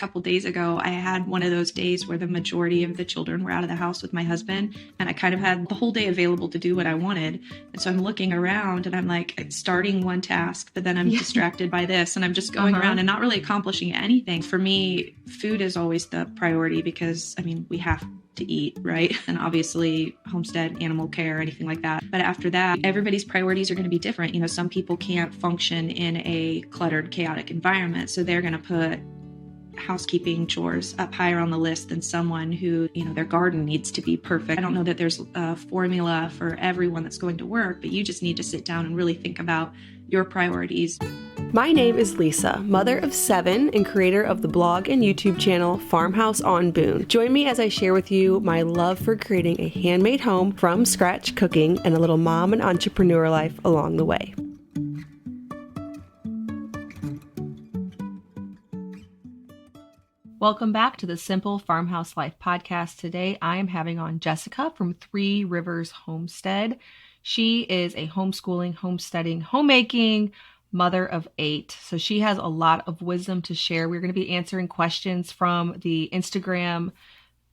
couple days ago, I had one of those days where the majority of the children were out of the house with my husband, and I kind of had the whole day available to do what I wanted. And so I'm looking around and I'm like starting one task, but then I'm distracted by this, and I'm just going around and not really accomplishing anything. For me, food is always the priority because, I mean, we have to eat, right? And obviously homestead, animal care, anything like that. But after that, everybody's priorities are going to be different. You know, some people can't function in a cluttered, chaotic environment. So they're going to put housekeeping chores up higher on the list than someone who, you know, their garden needs to be perfect. I don't know that there's a formula for everyone that's going to work, but you just need to sit down and really think about your priorities. My name is Lisa, mother of 7 and creator of the blog and YouTube channel Farmhouse on Boone. Join me as I share with you my love for creating a handmade home from scratch cooking and a little mom and entrepreneur life along the way. Welcome back to the Simple Farmhouse Life podcast. Today I am having on Jessica from Three Rivers Homestead. She is a homeschooling, homesteading, homemaking mother of 8. So she has a lot of wisdom to share. We're going to be answering questions from the Instagram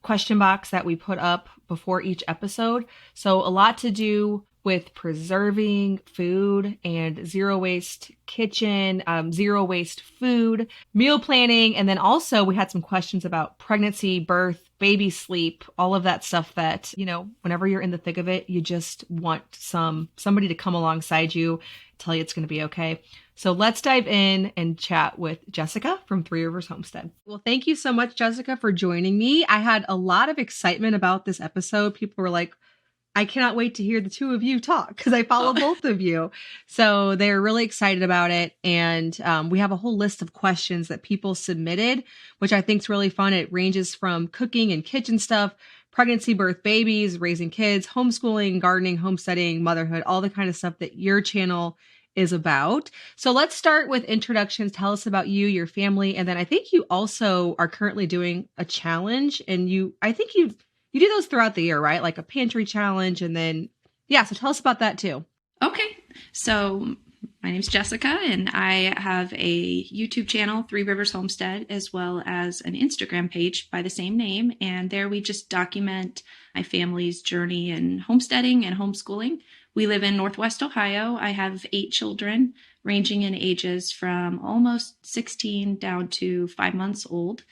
question box that we put up before each episode. So a lot to do with preserving food and zero waste kitchen, zero waste food, meal planning. And then also we had some questions about pregnancy, birth, baby sleep, all of that stuff that, you know, whenever you're in the thick of it, you just want somebody to come alongside you, tell you it's going to be okay. So let's dive in and chat with Jessica from Three Rivers Homestead. Well, thank you so much, Jessica, for joining me. I had a lot of excitement about this episode. People were like, I cannot wait to hear the two of you talk because I follow both of you. So they're really excited about it. And we have a whole list of questions that people submitted, which I think is really fun. It ranges from cooking and kitchen stuff, pregnancy, birth, babies, raising kids, homeschooling, gardening, homesteading, motherhood, all the kind of stuff that your channel is about. So let's start with introductions. Tell us about you, your family. And then I think you also are currently doing a challenge, and I think you do those throughout the year, right? Like a pantry challenge. And then, so tell us about that too. Okay. So my name's Jessica, and I have a YouTube channel, Three Rivers Homestead, as well as an Instagram page by the same name. And there we just document my family's journey in homesteading and homeschooling. We live in Northwest Ohio. I have 8 children, ranging in ages from almost 16 down to 5 months old.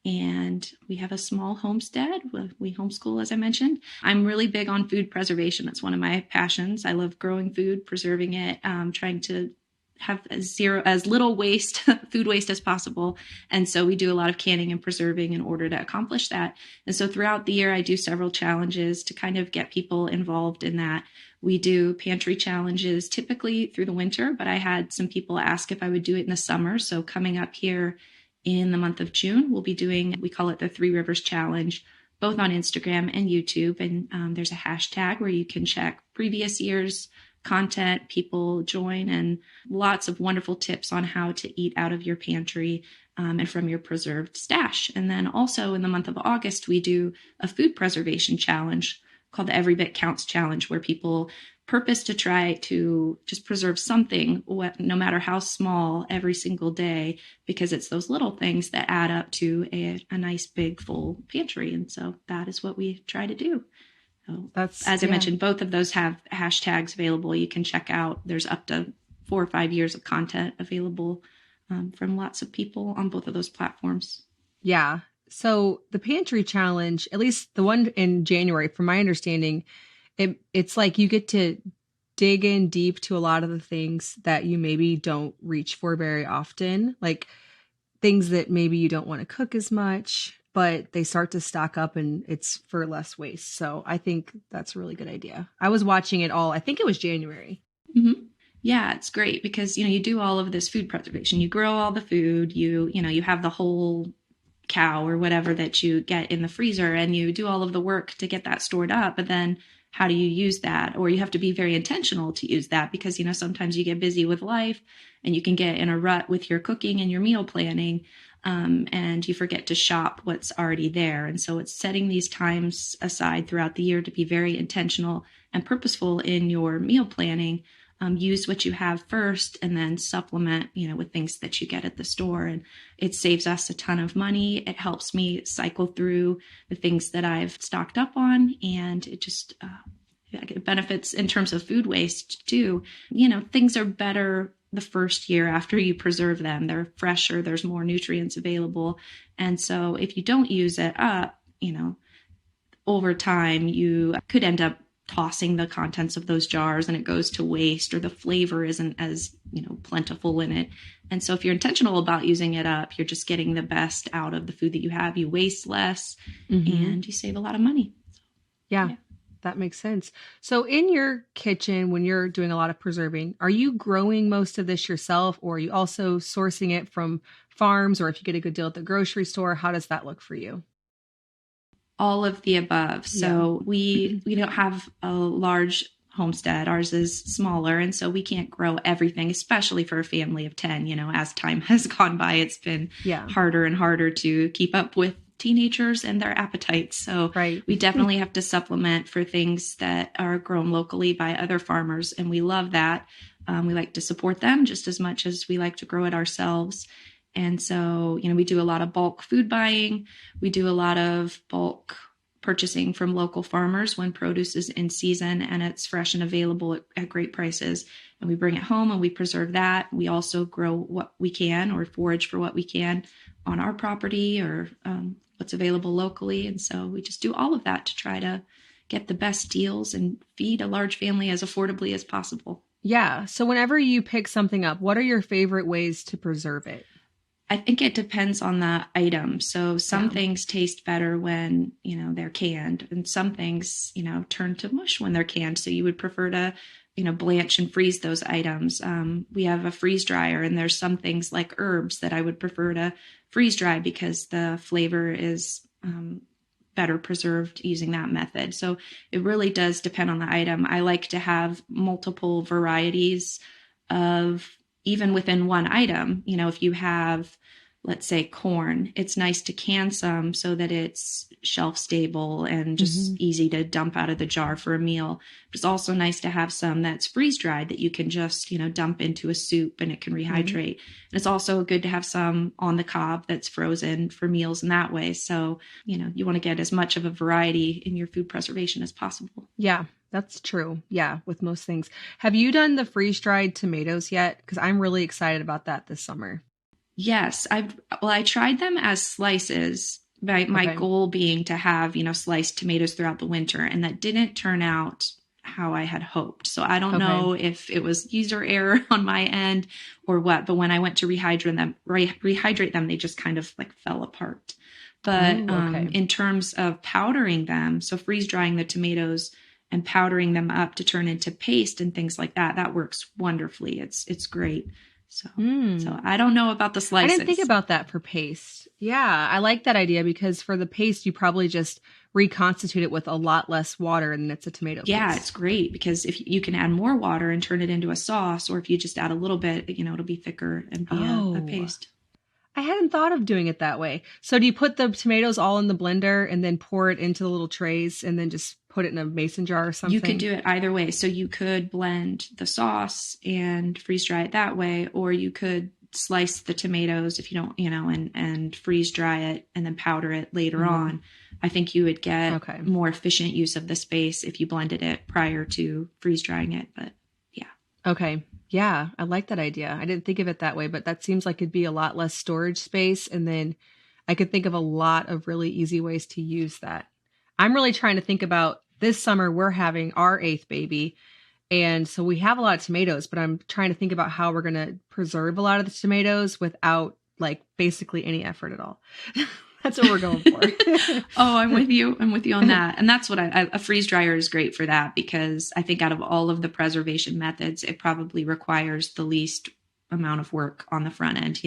And we have a small homestead. We homeschool, as I mentioned. I'm really big on food preservation. That's one of my passions. I love growing food, preserving it, trying to have as little waste, food waste as possible. And so we do a lot of canning and preserving in order to accomplish that. And so throughout the year, I do several challenges to kind of get people involved in that. We do pantry challenges typically through the winter, but I had some people ask if I would do it in the summer. So coming up here in the month of June, we'll be doing, we call it the Three Rivers Challenge, both on Instagram and YouTube. And there's a hashtag where you can check previous years' content, people join, and lots of wonderful tips on how to eat out of your pantry and from your preserved stash. And then also in the month of August, we do a food preservation challenge called the Every Bit Counts Challenge, where people purpose to try to just preserve something, no matter how small, every single day, because it's those little things that add up to a nice big full pantry. And so that is what we try to do. So as I mentioned, both of those have hashtags available. You can check out. There's up to 4 or 5 years of content available from lots of people on both of those platforms. Yeah. So the pantry challenge, at least the one in January, from my understanding, it's like you get to dig in deep to a lot of the things that you maybe don't reach for very often, like things that maybe you don't want to cook as much, but they start to stock up and it's for less waste. So I think that's a really good idea. I was watching it all. I think it was January. Mm-hmm. Yeah, it's great because, you do all of this food preservation. You grow all the food, you have the whole cow or whatever that you get in the freezer, and you do all of the work to get that stored up. But then how do you use that? Or you have to be very intentional to use that because, sometimes you get busy with life and you can get in a rut with your cooking and your meal planning, and you forget to shop what's already there. And so it's setting these times aside throughout the year to be very intentional and purposeful in your meal planning use what you have first and then supplement, with things that you get at the store. And it saves us a ton of money. It helps me cycle through the things that I've stocked up on, and it just it benefits in terms of food waste too. Things are better the first year after you preserve them. They're fresher, there's more nutrients available. And so if you don't use it up, over time you could end up tossing the contents of those jars and it goes to waste, or the flavor isn't as, plentiful in it. And so if you're intentional about using it up, you're just getting the best out of the food that you have. You waste less and you save a lot of money. Yeah. That makes sense. So in your kitchen, when you're doing a lot of preserving, are you growing most of this yourself, or are you also sourcing it from farms, or if you get a good deal at the grocery store, how does that look for you? All of the above. So we don't have a large homestead. Ours is smaller. And so we can't grow everything, especially for a family of 10. As time has gone by, it's been harder and harder to keep up with teenagers and their appetites. So we definitely have to supplement for things that are grown locally by other farmers. And we love that. We like to support them just as much as we like to grow it ourselves. And so, we do a lot of bulk food buying. We do a lot of bulk purchasing from local farmers when produce is in season and it's fresh and available at great prices. And we bring it home and we preserve that. We also grow what we can, or forage for what we can on our property, or what's available locally. And so we just do all of that to try to get the best deals and feed a large family as affordably as possible. Yeah. So whenever you pick something up, what are your favorite ways to preserve it? I think it depends on the item. So some things taste better when, they're canned, and some things, turn to mush when they're canned. So you would prefer to, blanch and freeze those items. We have a freeze dryer, and there's some things like herbs that I would prefer to freeze dry because the flavor is better preserved using that method. So it really does depend on the item. I like to have multiple varieties of, even within one item. If you have, let's say, corn, it's nice to can some so that it's shelf stable and just easy to dump out of the jar for a meal. But it's also nice to have some that's freeze dried that you can just, dump into a soup and it can rehydrate. And it's also good to have some on the cob that's frozen for meals in that way. So, you want to get as much of a variety in your food preservation as possible. Yeah. That's true. Yeah, with most things. Have you done the freeze-dried tomatoes yet? Because I'm really excited about that this summer. Yes, I tried them as slices. My goal being to have, sliced tomatoes throughout the winter, and that didn't turn out how I had hoped. So I don't know if it was user error on my end or what, but when I went to rehydrate them, they just kind of like fell apart. But in terms of powdering them, so freeze drying the tomatoes and powdering them up to turn into paste and things like that, that works wonderfully. It's great. So I don't know about the slices. I didn't think about that for paste. Yeah, I like that idea, because for the paste, you probably just reconstitute it with a lot less water, and it's a tomato paste. Yeah, it's great because if you can add more water and turn it into a sauce, or if you just add a little bit, it'll be thicker and be a paste. I hadn't thought of doing it that way. So do you put the tomatoes all in the blender and then pour it into the little trays and then just put it in a mason jar or something? You could do it either way. So you could blend the sauce and freeze dry it that way, or you could slice the tomatoes if you don't, and freeze dry it and then powder it later on. I think you would get more efficient use of the space if you blended it prior to freeze drying it. But yeah. Okay. Yeah, I like that idea. I didn't think of it that way, but that seems like it'd be a lot less storage space. And then I could think of a lot of really easy ways to use that. I'm really trying to think about this summer. We're having our 8th baby. And so we have a lot of tomatoes, but I'm trying to think about how we're going to preserve a lot of the tomatoes without basically any effort at all. That's what we're going for. Oh, I'm with you. I'm with you on that. And that's what a freeze dryer is great for that, because I think out of all of the preservation methods, it probably requires the least amount of work on the front end.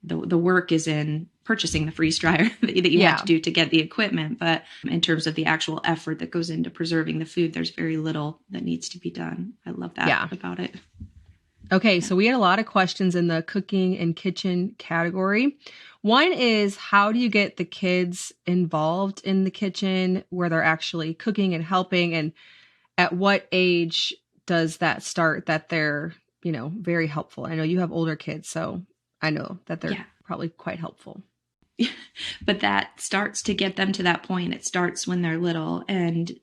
The work is in purchasing the freeze dryer that you have to do to get the equipment. But in terms of the actual effort that goes into preserving the food, there's very little that needs to be done. I love that about it. Okay, so we had a lot of questions in the cooking and kitchen category. One is, how do you get the kids involved in the kitchen where they're actually cooking and helping? And at what age does that start that they're, very helpful? I know you have older kids, so I know that they're Yeah. probably quite helpful. But that starts to get them to that point. It starts when they're little. And,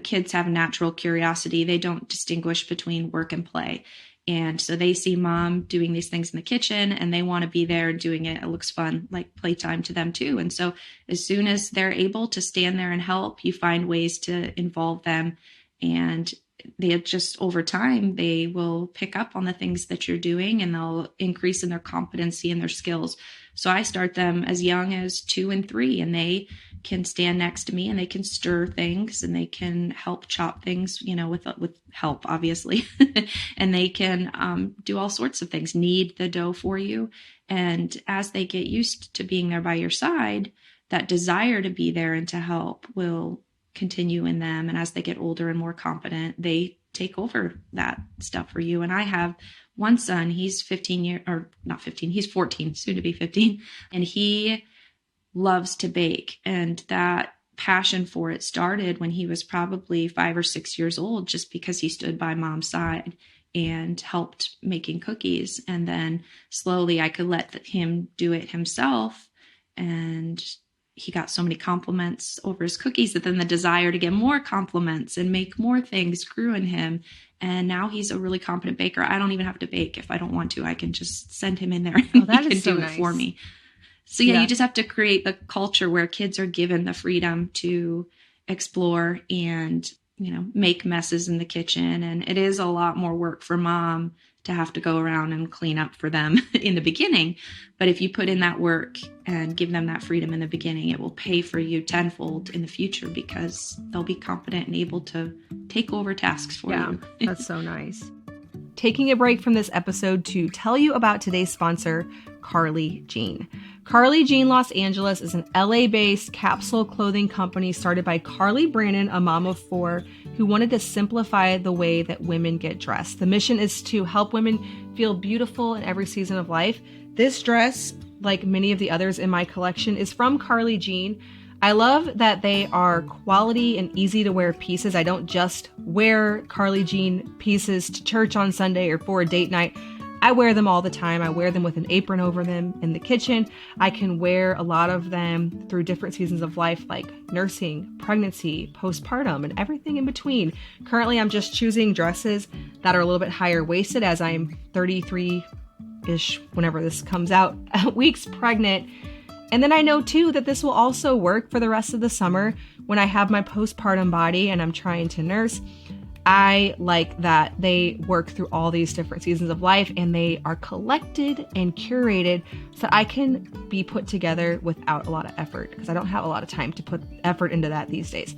kids have a natural curiosity. They don't distinguish between work and play. And so they see mom doing these things in the kitchen and they want to be there doing it. It looks fun, like playtime to them too. And so as soon as they're able to stand there and help, you find ways to involve them. And they just over time, they will pick up on the things that you're doing and they'll increase in their competency and their skills. So I start them as young as 2 and 3, and they can stand next to me and they can stir things and they can help chop things, with help, obviously. And they can do all sorts of things, knead the dough for you. And as they get used to being there by your side, that desire to be there and to help will continue in them. And as they get older and more competent, they take over that stuff for you. And I have one son, he's 15 years, or not 15, he's 14, soon to be 15. And he loves to bake. And that passion for it started when he was probably 5 or 6 years old, just because he stood by mom's side and helped making cookies. And then slowly I could let him do it himself. And he got so many compliments over his cookies that then the desire to get more compliments and make more things grew in him. And now he's a really competent baker. I don't even have to bake if I don't want to. I can just send him in there and he can do it for me. So yeah, you just have to create the culture where kids are given the freedom to explore and, make messes in the kitchen. And it is a lot more work for mom to have to go around and clean up for them in the beginning. But if you put in that work and give them that freedom in the beginning, it will pay for you tenfold in the future because they'll be competent and able to take over tasks for you. That's so nice. Taking a break from this episode to tell you about today's sponsor, Carly Jean. Carly Jean Los Angeles is an LA-based capsule clothing company started by Carly Brannon, a mom of 4, who wanted to simplify the way that women get dressed. The mission is to help women feel beautiful in every season of life. This dress, like many of the others in my collection, is from Carly Jean. I love that they are quality and easy to wear pieces. I don't just wear Carly Jean pieces to church on Sunday or for a date night. I wear them all the time. I wear them with an apron over them in the kitchen. I can wear a lot of them through different seasons of life, like nursing, pregnancy, postpartum, and everything in between. Currently, I'm just choosing dresses that are a little bit higher waisted as I'm 33-ish, whenever this comes out, weeks pregnant. And then I know too that this will also work for the rest of the summer when I have my postpartum body and I'm trying to nurse. I like that they work through all these different seasons of life and they are collected and curated so I can be put together without a lot of effort because I don't have a lot of time to put effort into that these days.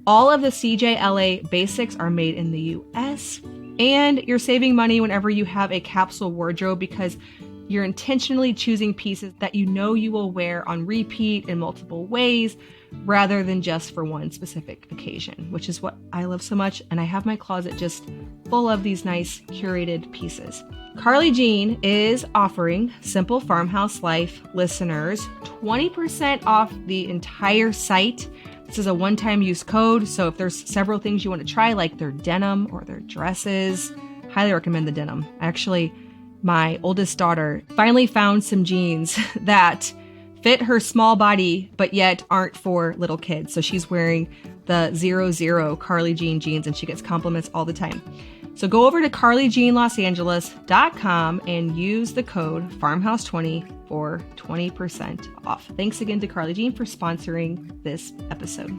All of the CJLA basics are made in the US and you're saving money whenever you have a capsule wardrobe because you're intentionally choosing pieces that you know you will wear on repeat in multiple ways rather than just for one specific occasion, which is what I love so much. And I have my closet just full of these nice curated pieces. Carly Jean is offering Simple Farmhouse Life listeners 20% off the entire site. This is a one-time use code. So if there's several things you want to try, like their denim or their dresses, highly recommend the denim. Actually, my oldest daughter finally found some jeans that fit her small body, but yet aren't for little kids. So she's wearing the 00 Carly Jean jeans and she gets compliments all the time. So go over to carlyjeanlosangeles.com and use the code farmhouse20 for 20% off. Thanks again to Carly Jean for sponsoring this episode.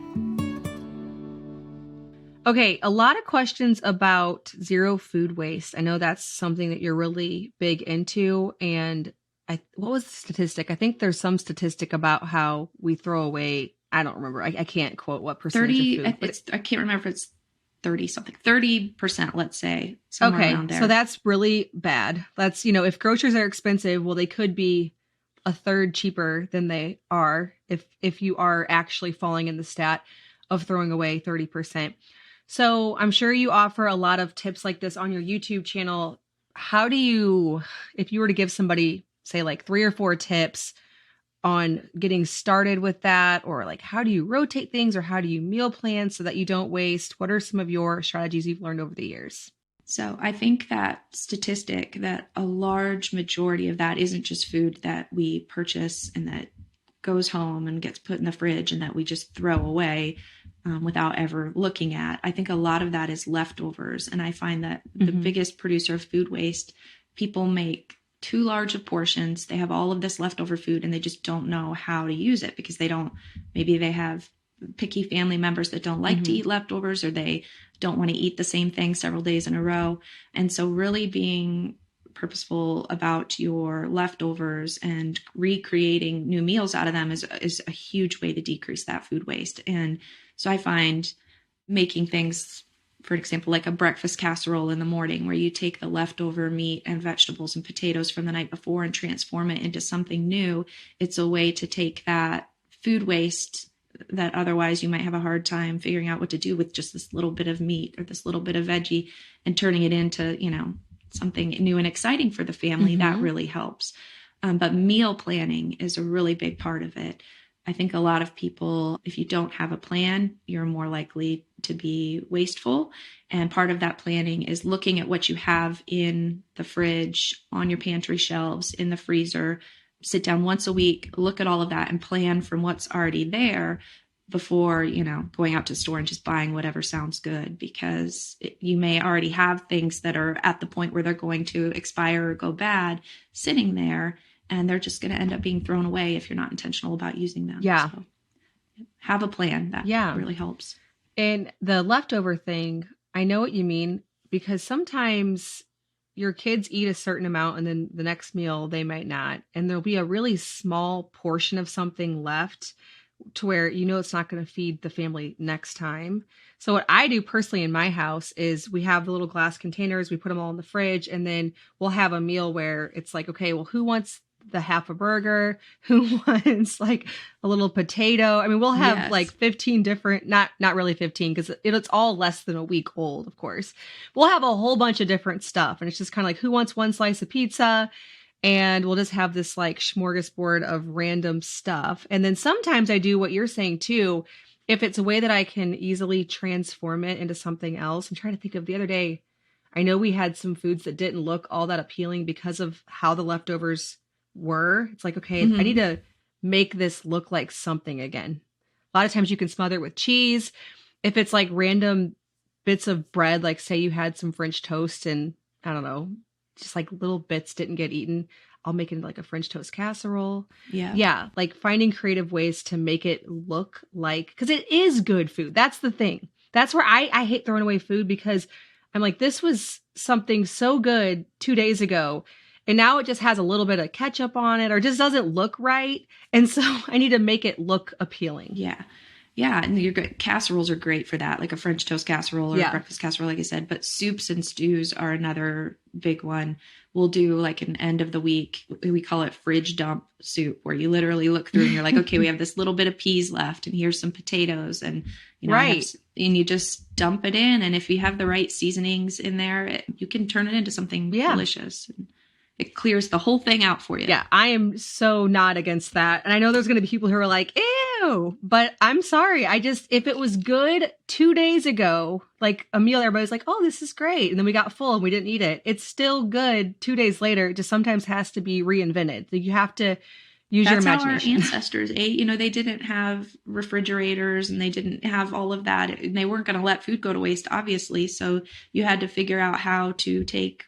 Okay, a lot of questions about zero food waste. I know that's something that you're really big into. And what was the statistic? I think there's some statistic about how we throw away. I don't remember. I can't quote what percentage of food. I can't remember if it's 30 something, 30%, let's say. Somewhere around there. So that's really bad. That's, if groceries are expensive, well, they could be a third cheaper than they are if you are actually falling in the stat of throwing away 30%. So I'm sure you offer a lot of tips like this on your YouTube channel. How do you, if you were to give somebody, say like 3 or 4 tips on getting started with that, or like how do you rotate things or how do you meal plan so that you don't waste? What are some of your strategies you've learned over the years? So I think that statistic that a large majority of that isn't just food that we purchase and that goes home and gets put in the fridge and that we just throw away without ever looking at. I think a lot of that is leftovers. And I find that the biggest producer of food waste, people make too large of portions. They have all of this leftover food and they just don't know how to use it because maybe they have picky family members that don't like to eat leftovers, or they don't want to eat the same thing several days in a row. And so really being purposeful about your leftovers and recreating new meals out of them is a huge way to decrease that food waste. And so I find making things, for example, like a breakfast casserole in the morning where you take the leftover meat and vegetables and potatoes from the night before and transform it into something new. It's a way to take that food waste that otherwise you might have a hard time figuring out what to do with just this little bit of meat or this little bit of veggie and turning it into, something new and exciting for the family. That really helps. But meal planning is a really big part of it. I think a lot of people, if you don't have a plan, you're more likely to be wasteful. And part of that planning is looking at what you have in the fridge, on your pantry shelves, in the freezer. Sit down once a week, look at all of that and plan from what's already there before, going out to the store and just buying whatever sounds good, because you may already have things that are at the point where they're going to expire or go bad sitting there, and they're just going to end up being thrown away if you're not intentional about using them. Yeah. So have a plan. That really helps. And the leftover thing, I know what you mean, because sometimes your kids eat a certain amount and then the next meal they might not. And there'll be a really small portion of something left to where it's not going to feed the family next time. So what I do personally in my house is we have the little glass containers, we put them all in the fridge, and then we'll have a meal where it's like, okay, well, who wants the half a burger? Who wants like a little potato? I mean, we'll have like 15 different, not really 15, because it's all less than a week old, of course. We'll have a whole bunch of different stuff. And it's just kind of like, who wants one slice of pizza? And we'll just have this like smorgasbord of random stuff. And then sometimes I do what you're saying too. If it's a way that I can easily transform it into something else. I'm trying to think of the other day. I know we had some foods that didn't look all that appealing because of how the leftovers were. It's like, okay, I need to make this look like something again. A lot of times you can smother it with cheese. If it's like random bits of bread, like say you had some French toast and I don't know, just like little bits didn't get eaten, I'll make it into like a French toast casserole. Yeah. Like finding creative ways to make it look like, because it is good food. That's the thing. That's where I hate throwing away food, because I'm like, this was something so good 2 days ago, and now it just has a little bit of ketchup on it or just doesn't look right. And so I need to make it look appealing. Yeah. Yeah. And casseroles are great for that, like a French toast casserole or a breakfast casserole, like I said. But soups and stews are another big one. We'll do like an end of the week, we call it fridge dump soup, where you literally look through and you're like, okay, we have this little bit of peas left and here's some potatoes, and and you just dump it in. And if you have the right seasonings in there, you can turn it into something delicious. It clears the whole thing out for you. Yeah, I am so not against that. And I know there's going to be people who are like, ew, but I'm sorry. If it was good 2 days ago, like a meal, everybody's like, oh, this is great. And then we got full and we didn't eat it. It's still good 2 days later. It just sometimes has to be reinvented. You have to use your imagination. That's how our ancestors ate. They didn't have refrigerators and they didn't have all of that. And they weren't going to let food go to waste, obviously. So you had to figure out how to take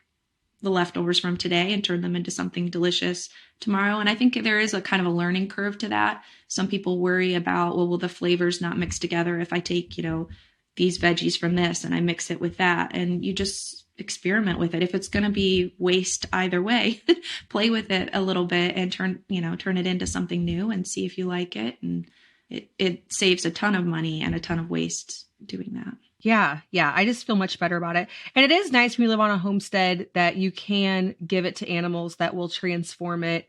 the leftovers from today and turn them into something delicious tomorrow. And I think there is a kind of a learning curve to that. Some people worry about, well, will the flavors not mix together if I take, these veggies from this and I mix it with that? And you just experiment with it. If it's going to be waste either way, play with it a little bit and turn it into something new and see if you like it. And it saves a ton of money and a ton of waste doing that. Yeah. I just feel much better about it. And it is nice when you live on a homestead that you can give it to animals that will transform it.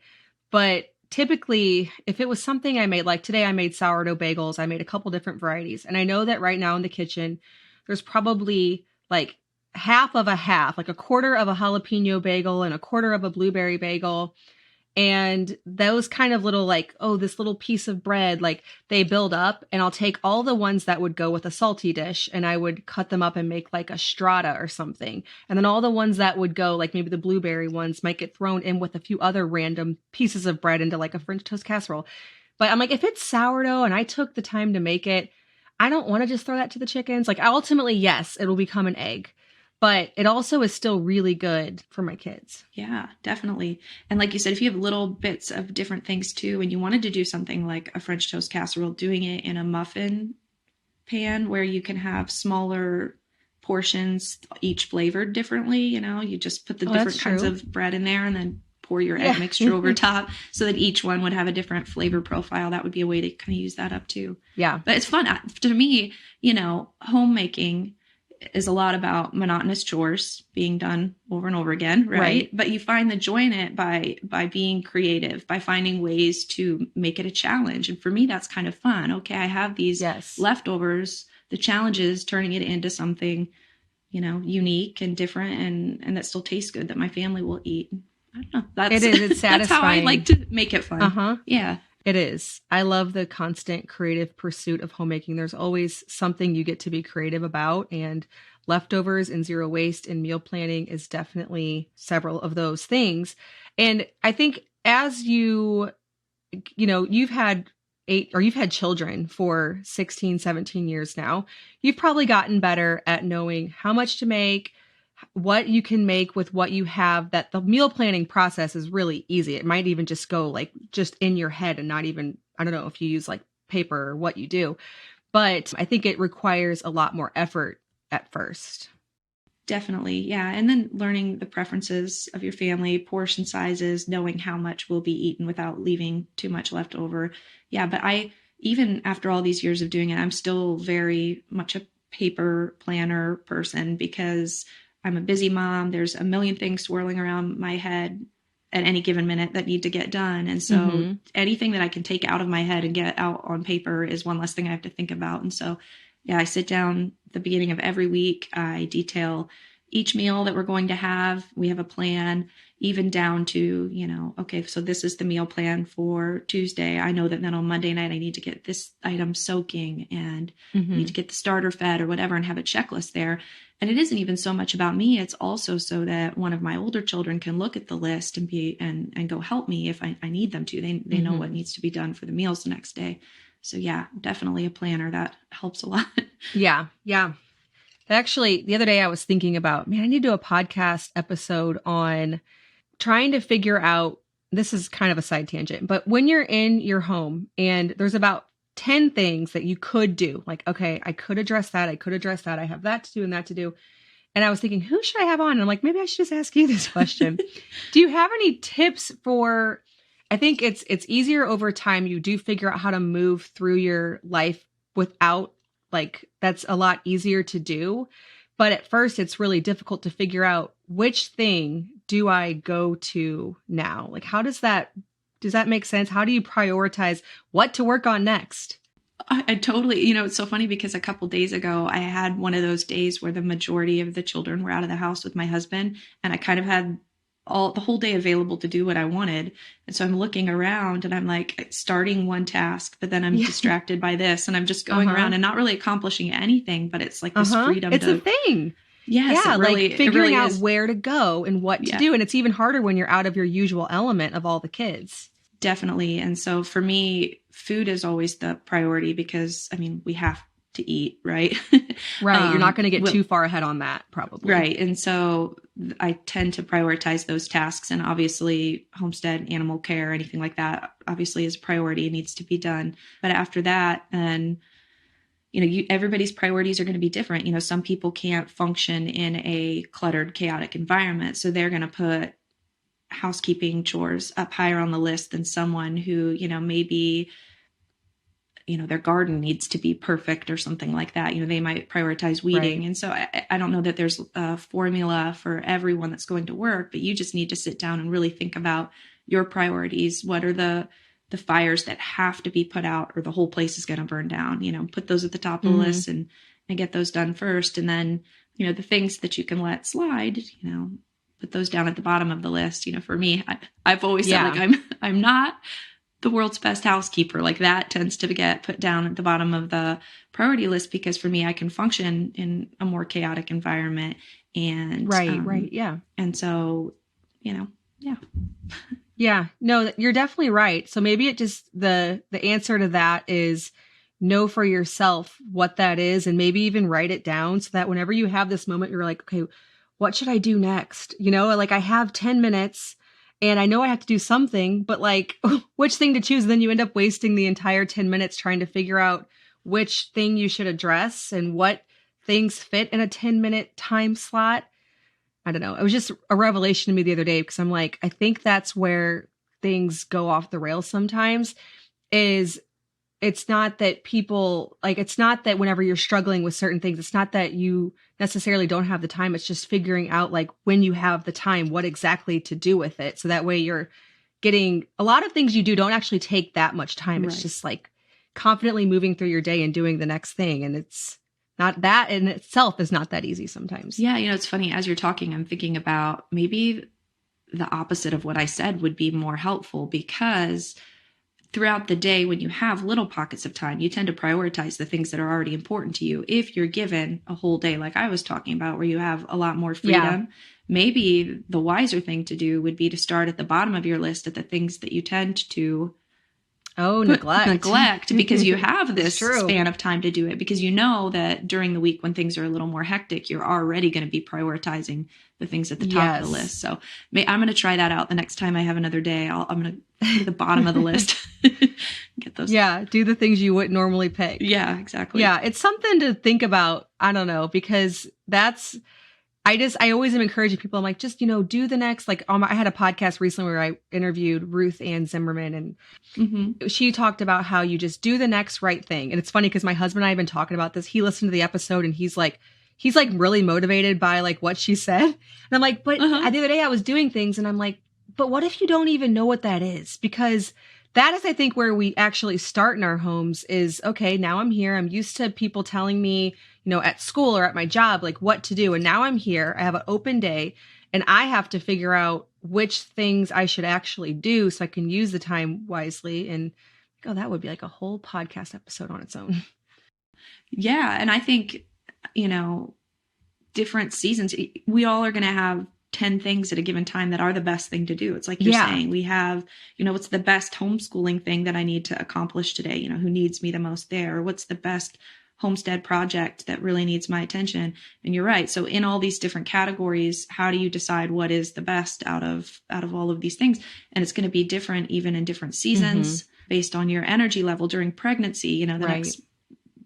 But typically, if it was something I made, like today I made sourdough bagels, I made a couple different varieties. And I know that right now in the kitchen, there's probably like half of a half, like a quarter of a jalapeno bagel and a quarter of a blueberry bagel. And those kind of little like, oh, this little piece of bread, like they build up, and I'll take all the ones that would go with a salty dish and I would cut them up and make like a strata or something. And then all the ones that would go, like maybe the blueberry ones might get thrown in with a few other random pieces of bread into like a French toast casserole. But I'm like, if it's sourdough and I took the time to make it, I don't want to just throw that to the chickens. Like ultimately, yes, it'll become an egg, but it also is still really good for my kids. Yeah, definitely. And like you said, if you have little bits of different things too, and you wanted to do something like a French toast casserole, doing it in a muffin pan where you can have smaller portions, each flavored differently, you just put the different kinds of bread in there and then pour your egg mixture over top so that each one would have a different flavor profile. That would be a way to kind of use that up too. Yeah. But it's fun. To me, homemaking is a lot about monotonous chores being done over and over again, right? But you find the joy in it by being creative, by finding ways to make it a challenge. And for me, that's kind of fun. Okay, I have these leftovers. The challenge is turning it into something, unique and different and that still tastes good that my family will eat. I don't know. It's satisfying. That's how I like to make it fun. Yeah. It is. I love the constant creative pursuit of homemaking. There's always something you get to be creative about, and leftovers and zero waste and meal planning is definitely several of those things. And I think as you've had you've had children for 16, 17 years now, you've probably gotten better at knowing how much to make, what you can make with what you have, that the meal planning process is really easy. It might even just go like just in your head and not even, I don't know if you use like paper or what you do, but I think it requires a lot more effort at first. Definitely. Yeah. And then learning the preferences of your family, portion sizes, knowing how much will be eaten without leaving too much left over. Yeah. But even after all these years of doing it, I'm still very much a paper planner person because I'm a busy mom. There's a million things swirling around my head at any given minute that need to get done. And so anything that I can take out of my head and get out on paper is one less thing I have to think about. And so, yeah, I sit down at the beginning of every week. I detail each meal that we're going to have. We have a plan, even down to, okay, so this is the meal plan for Tuesday. I know that then on Monday night, I need to get this item soaking and need to get the starter fed or whatever and have a checklist there. And it isn't even so much about me. It's also so that one of my older children can look at the list and go help me if I need them to. They know what needs to be done for the meals the next day. So yeah, definitely a planner. That helps a lot. Yeah. Yeah. Actually, the other day I was thinking about, man, I need to do a podcast episode on trying to figure out, this is kind of a side tangent, but when you're in your home and there's about 10 things that you could do, like, okay, I could address that. I have that to do and that to do. And I was thinking, who should I have on? And I'm like, maybe I should just ask you this question. Do you have any tips for, I think it's easier over time. You do figure out how to move through your life without, like, that's a lot easier to do. But at first it's really difficult to figure out which thing do I go to now? Like, does that make sense? How do you prioritize what to work on next? I totally, it's so funny because a couple days ago, I had one of those days where the majority of the children were out of the house with my husband, and I kind of had the whole day available to do what I wanted. And so I'm looking around and I'm like starting one task, but then I'm distracted by this, and I'm just going around and not really accomplishing anything, but it's like this freedom. It's a thing. Yes, yeah, really, like figuring really out is. Where to go and what to do. And it's even harder when you're out of your usual element of all the kids. Definitely. And so for me, food is always the priority because, we have to eat, right? Right. You're not going to get too far ahead on that, probably. Right. And so I tend to prioritize those tasks. And obviously, homestead, animal care, anything like that, obviously is a priority. It needs to be done. But after that, then everybody's priorities are going to be different. Some people can't function in a cluttered, chaotic environment. So they're going to put housekeeping chores up higher on the list than someone who, maybe, their garden needs to be perfect or something like that. They might prioritize weeding. Right. And so I don't know that there's a formula for everyone that's going to work, but you just need to sit down and really think about your priorities. What are the fires that have to be put out or the whole place is going to burn down? Put those at the top of the list and get those done first. And then, the things that you can let slide, put put those down at the bottom of the list. For me, I've always said, Yeah. like, I'm not the world's best housekeeper. Like, that tends to get put down at the bottom of the priority list, because for me, I can function in a more chaotic environment. And Right. Yeah. And so, yeah. Yeah, no, you're definitely right. So maybe it just the answer to that is know for yourself what that is, and maybe even write it down so that whenever you have this moment, you're like, okay, what should I do next? Like, I have 10 minutes and I know I have to do something, but like which thing to choose? And then you end up wasting the entire 10 minutes trying to figure out which thing you should address and what things fit in a 10-minute time slot. I don't know. It was just a revelation to me the other day, because I'm like, I think that's where things go off the rails sometimes. Is it's not that people, like, it's not that whenever you're struggling with certain things, it's not that you necessarily don't have the time. It's just figuring out, like, when you have the time, what exactly to do with it. So that way you're getting a lot of things you do don't actually take that much time. It's just like confidently moving through your day and doing the next thing. And it's not that in itself is not that easy sometimes. Yeah. It's funny, as you're talking, I'm thinking about maybe the opposite of what I said would be more helpful, because throughout the day, when you have little pockets of time, you tend to prioritize the things that are already important to you. If you're given a whole day, like I was talking about, where you have a lot more freedom, maybe the wiser thing to do would be to start at the bottom of your list at the things that you tend to neglect because you have this span of time to do it, because you know that during the week when things are a little more hectic, you're already going to be prioritizing the things at the top of the list. So I'm going to try that out the next time I have another day. I'm going to put at the bottom of the list. Get those. Yeah. Do the things you wouldn't normally pick. Yeah, exactly. Yeah. It's something to think about. I don't know, because I always am encouraging people. I'm like, just, do the next, like, I had a podcast recently where I interviewed Ruth Ann Zimmerman, and she talked about how you just do the next right thing. And it's funny because my husband and I have been talking about this. He listened to the episode and he's like really motivated by like what she said. And I'm like, but the other day I was doing things and I'm like, but what if you don't even know what that is? Because that is, I think, where we actually start in our homes is, okay, now I'm here. I'm used to people telling me, at school or at my job, like what to do. And now I'm here. I have an open day and I have to figure out which things I should actually do so I can use the time wisely. And that would be like a whole podcast episode on its own. Yeah. And I think, different seasons, we all are going to have 10 things at a given time that are the best thing to do. It's like you're saying, we have, what's the best homeschooling thing that I need to accomplish today? Who needs me the most there? Or what's the best homestead project that really needs my attention? And you're right. So in all these different categories, how do you decide what is the best out of all of these things? And it's going to be different even in different seasons based on your energy level during pregnancy. The next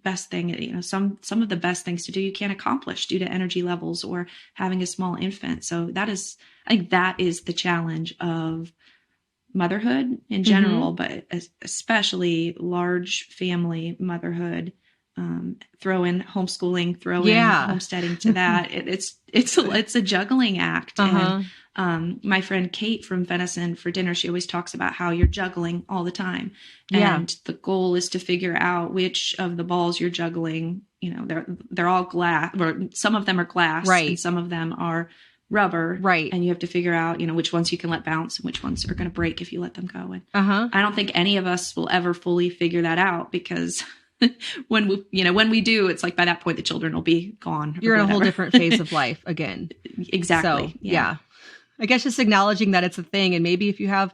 best thing, some of the best things to do you can't accomplish due to energy levels or having a small infant. So I think that is the challenge of motherhood in general, but especially large family motherhood. Throw in homeschooling, throw in homesteading to that. It's a juggling act. And my friend Kate from Venison for Dinner, she always talks about how you're juggling all the time. And the goal is to figure out which of the balls you're juggling. They're all glass, or some of them are glass, and some of them are rubber. And you have to figure out, which ones you can let bounce and which ones are going to break if you let them go. And I don't think any of us will ever fully figure that out, because when we do, it's like by that point the children will be gone. You're in a whole different phase of life again. Exactly. So, yeah. I guess just acknowledging that it's a thing, and maybe if you have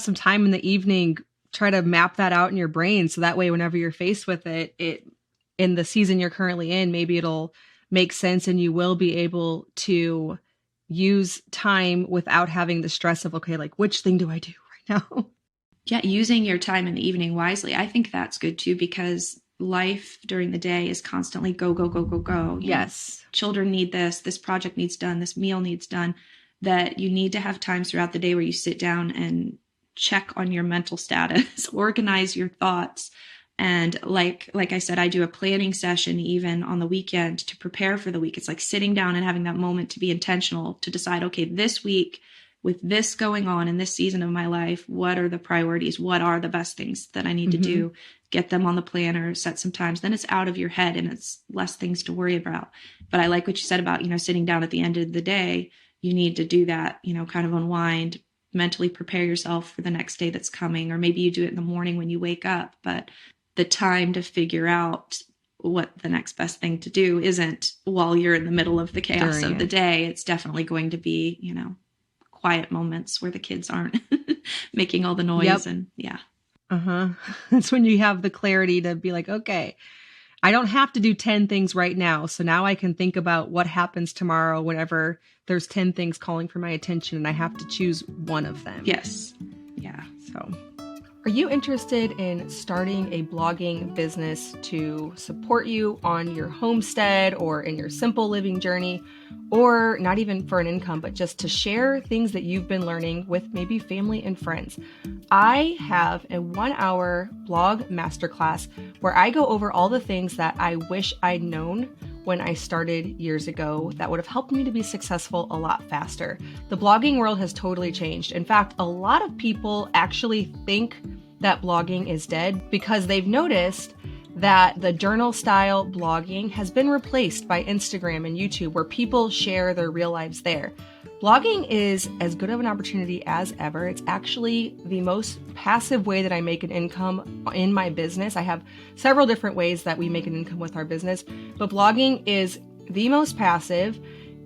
some time in the evening, try to map that out in your brain so that way whenever you're faced with it in the season you're currently in, maybe it'll make sense and you will be able to use time without having the stress of, okay, like which thing do I do right now? Yeah, using your time in the evening wisely. I think that's good too, because life during the day is constantly go, go, go, go, go. Yes. Children need this project needs done, this meal needs done, that you need to have times throughout the day where you sit down and check on your mental status, organize your thoughts. And like I said, I do a planning session even on the weekend to prepare for the week. It's like sitting down and having that moment to be intentional, to decide, okay, this week, with this going on in this season of my life, what are the priorities? What are the best things that I need to do? Get them on the planner, set some times. Then it's out of your head and it's less things to worry about. But I like what you said about, sitting down at the end of the day, you need to do that, kind of unwind, mentally prepare yourself for the next day that's coming, or maybe you do it in the morning when you wake up. But the time to figure out what the next best thing to do isn't while you're in the middle of the chaos of the day. It's definitely going to be, quiet moments where the kids aren't making all the noise. And yeah. That's when you have the clarity to be like, okay, I don't have to do 10 things right now. So now I can think about what happens tomorrow whenever there's 10 things calling for my attention and I have to choose one of them. Yes. Yeah. So, are you interested in starting a blogging business to support you on your homestead or in your simple living journey, or not even for an income, but just to share things that you've been learning with maybe family and friends? I have a 1-hour blog masterclass where I go over all the things that I wish I'd known when I started years ago that would have helped me to be successful a lot faster. The blogging world has totally changed. In fact, a lot of people actually think that blogging is dead because they've noticed that the journal style blogging has been replaced by Instagram and YouTube, where people share their real lives there. Blogging is as good of an opportunity as ever. It's actually the most passive way that I make an income in my business. I have several different ways that we make an income with our business, but blogging is the most passive,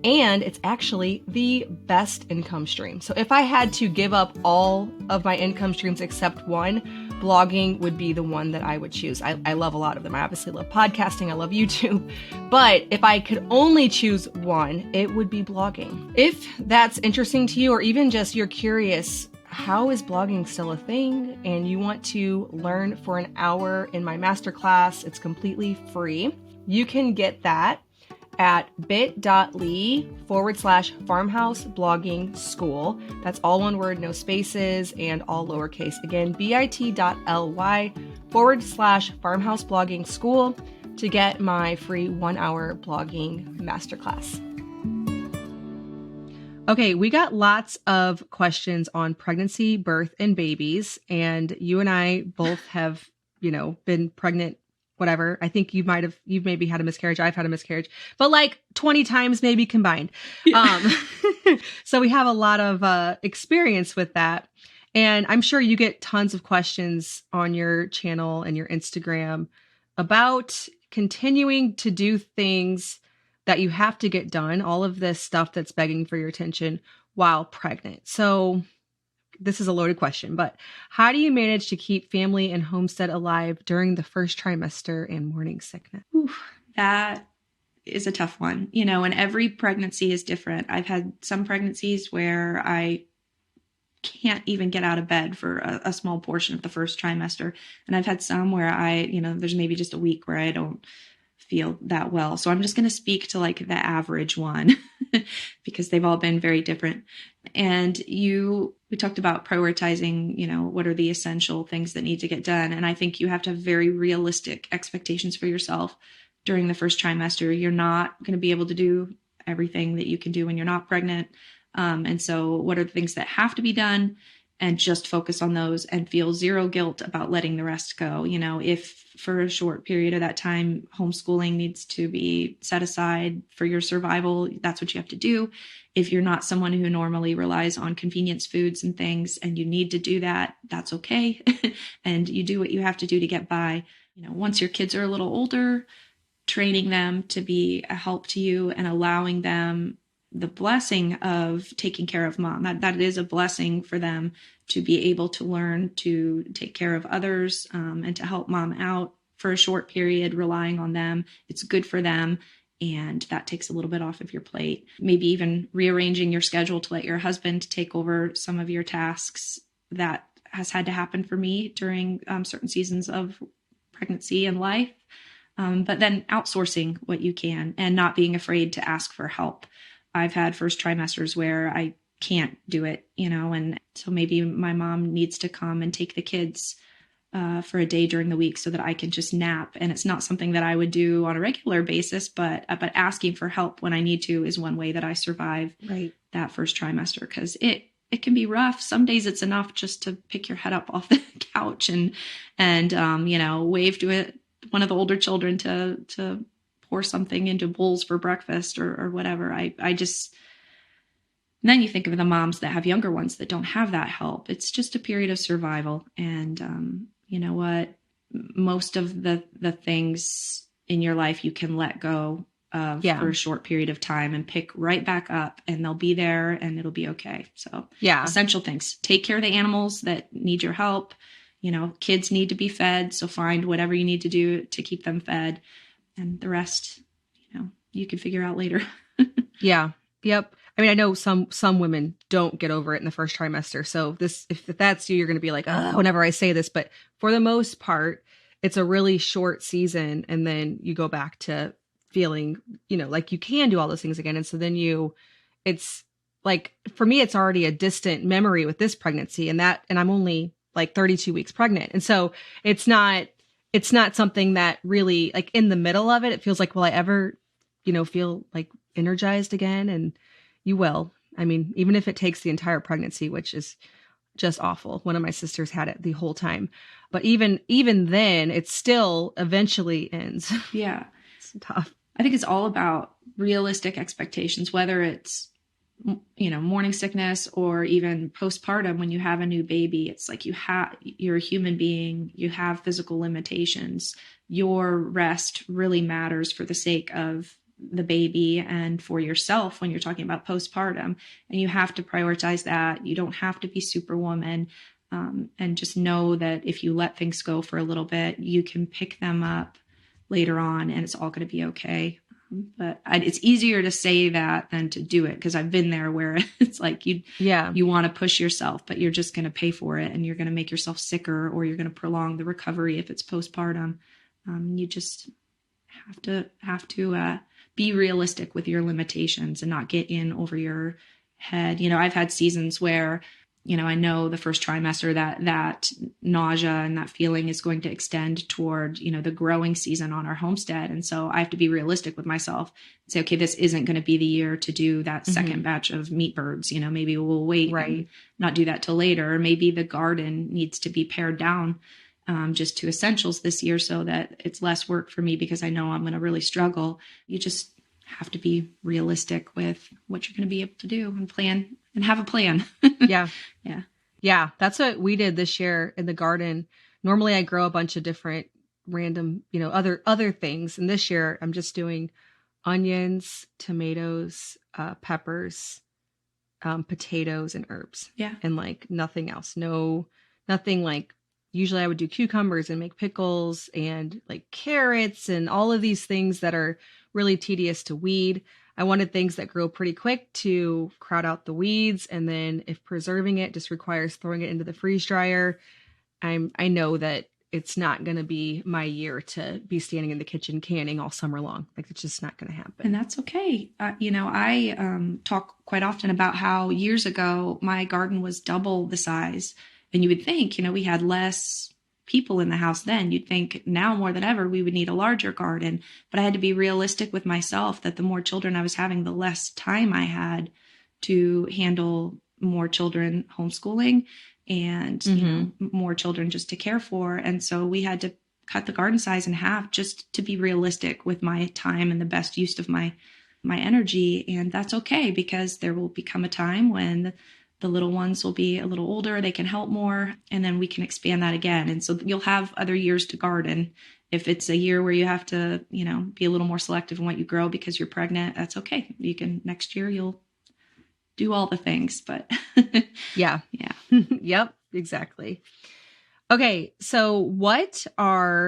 and it's actually the best income stream. So if I had to give up all of my income streams except one, blogging would be the one that I would choose. I love a lot of them. I obviously love podcasting. I love YouTube. But if I could only choose one, it would be blogging. If that's interesting to you, or even just you're curious, how is blogging still a thing, and you want to learn for an hour in my masterclass, it's completely free. You can get that at bit.ly/farmhouse blogging school. That's all one word, no spaces, and all lowercase. Again, bit.ly/farmhouse blogging school to get my free 1-hour blogging masterclass. Okay, we got lots of questions on pregnancy, birth, and babies. And you and I both have, been pregnant, whatever. I think you've maybe had a miscarriage. I've had a miscarriage, but like 20 times maybe combined. Yeah. So we have a lot of experience with that. And I'm sure you get tons of questions on your channel and your Instagram about continuing to do things that you have to get done, all of this stuff that's begging for your attention while pregnant. So this is a loaded question, but how do you manage to keep family and homestead alive during the first trimester and morning sickness? That is a tough one, and every pregnancy is different. I've had some pregnancies where I can't even get out of bed for a small portion of the first trimester. And I've had some where there's maybe just a week where I don't feel that well. So I'm just going to speak to like the average one because they've all been very different. And we talked about prioritizing, what are the essential things that need to get done. And I think you have to have very realistic expectations for yourself during the first trimester. You're not going to be able to do everything that you can do when you're not pregnant. And so what are the things that have to be done, and just focus on those and feel zero guilt about letting the rest go. If for a short period of that time, homeschooling needs to be set aside for your survival, that's what you have to do. If you're not someone who normally relies on convenience foods and things and you need to do that, that's okay. And you do what you have to do to get by. Once your kids are a little older, training them to be a help to you and allowing them the blessing of taking care of mom. That is a blessing for them to be able to learn to take care of others, and to help mom out for a short period, relying on them. It's good for them. And that takes a little bit off of your plate. Maybe even rearranging your schedule to let your husband take over some of your tasks. That has had to happen for me during certain seasons of pregnancy and life. But then outsourcing what you can and not being afraid to ask for help. I've had first trimesters where I can't do it, and so maybe my mom needs to come and take the kids for a day during the week so that I can just nap. And it's not something that I would do on a regular basis, but asking for help when I need to is one way that I survive that first trimester, because it can be rough. Some days it's enough just to pick your head up off the couch and wave to one of the older children to pour something into bowls for breakfast or whatever. And then you think of the moms that have younger ones that don't have that help. It's just a period of survival. And you know what? Most of the things in your life you can let go of Yeah. for a short period of time and pick right back up, and they'll be there and it'll be okay. So Yeah. essential things: take care of the animals that need your help. You know, kids need to be fed. So find whatever you need to do to keep them fed, and the rest, you know, you can figure out later. Yeah. Yep. I mean, I know some women don't get over it in the first trimester. So this, if that's you, you're going to be like, oh, whenever I say this, but for the most part, it's a really short season. And then you go back to feeling, you know, like you can do all those things again. And so then it's like, for me, it's already a distant memory with this pregnancy and I'm only like 32 weeks pregnant. And so it's not something that really, like, in the middle of it, it feels like, will I ever, you know, feel like energized again? And you will. I mean, even if it takes the entire pregnancy, which is just awful. One of my sisters had it the whole time. But even then, it still eventually ends. Yeah. It's tough. I think it's all about realistic expectations, whether it's, you know, morning sickness or even postpartum when you have a new baby. It's like you're a human being, you have physical limitations. Your rest really matters for the sake of the baby and for yourself when you're talking about postpartum. And you have to prioritize that. You don't have to be superwoman. And just know that if you let things go for a little bit, you can pick them up later on and it's all going to be okay. But it's easier to say that than to do it, because I've been there where it's like you want to push yourself, but you're just going to pay for it and you're going to make yourself sicker, or you're going to prolong the recovery if it's postpartum. You just have to be realistic with your limitations and not get in over your head. You know, I've had seasons where, you know, I know the first trimester that nausea and that feeling is going to extend toward, you know, the growing season on our homestead. And so I have to be realistic with myself and say, okay, this isn't going to be the year to do that second batch of meat birds. You know, maybe we'll wait and not do that till later. Or maybe the garden needs to be pared down just to essentials this year so that it's less work for me, because I know I'm going to really struggle. You just have to be realistic with what you're going to be able to do and plan and have a plan. Yeah. Yeah. Yeah. That's what we did this year in the garden. Normally I grow a bunch of different random, you know, other things. And this year I'm just doing onions, tomatoes, peppers, potatoes and herbs. Yeah. And like nothing else. Nothing like, usually I would do cucumbers and make pickles and like carrots and all of these things that are really tedious to weed. I wanted things that grow pretty quick to crowd out the weeds. And then if preserving it just requires throwing it into the freeze dryer, I know that it's not going to be my year to be standing in the kitchen canning all summer long. Like, it's just not going to happen. And that's okay. You know, I talk quite often about how years ago my garden was double the size. And you would think, you know, we had less people in the house then. You'd think now more than ever we would need a larger garden. But I had to be realistic with myself that the more children I was having, the less time I had to handle more children homeschooling and you know, more children just to care for. And so we had to cut the garden size in half just to be realistic with my time and the best use of my energy. And that's okay, because there will become a time when the little ones will be a little older, they can help more, and then we can expand that again. And so you'll have other years to garden. If it's a year where you have to, you know, be a little more selective in what you grow because you're pregnant, that's okay. You can, next year you'll do all the things, but yeah. Yep, exactly. Okay, so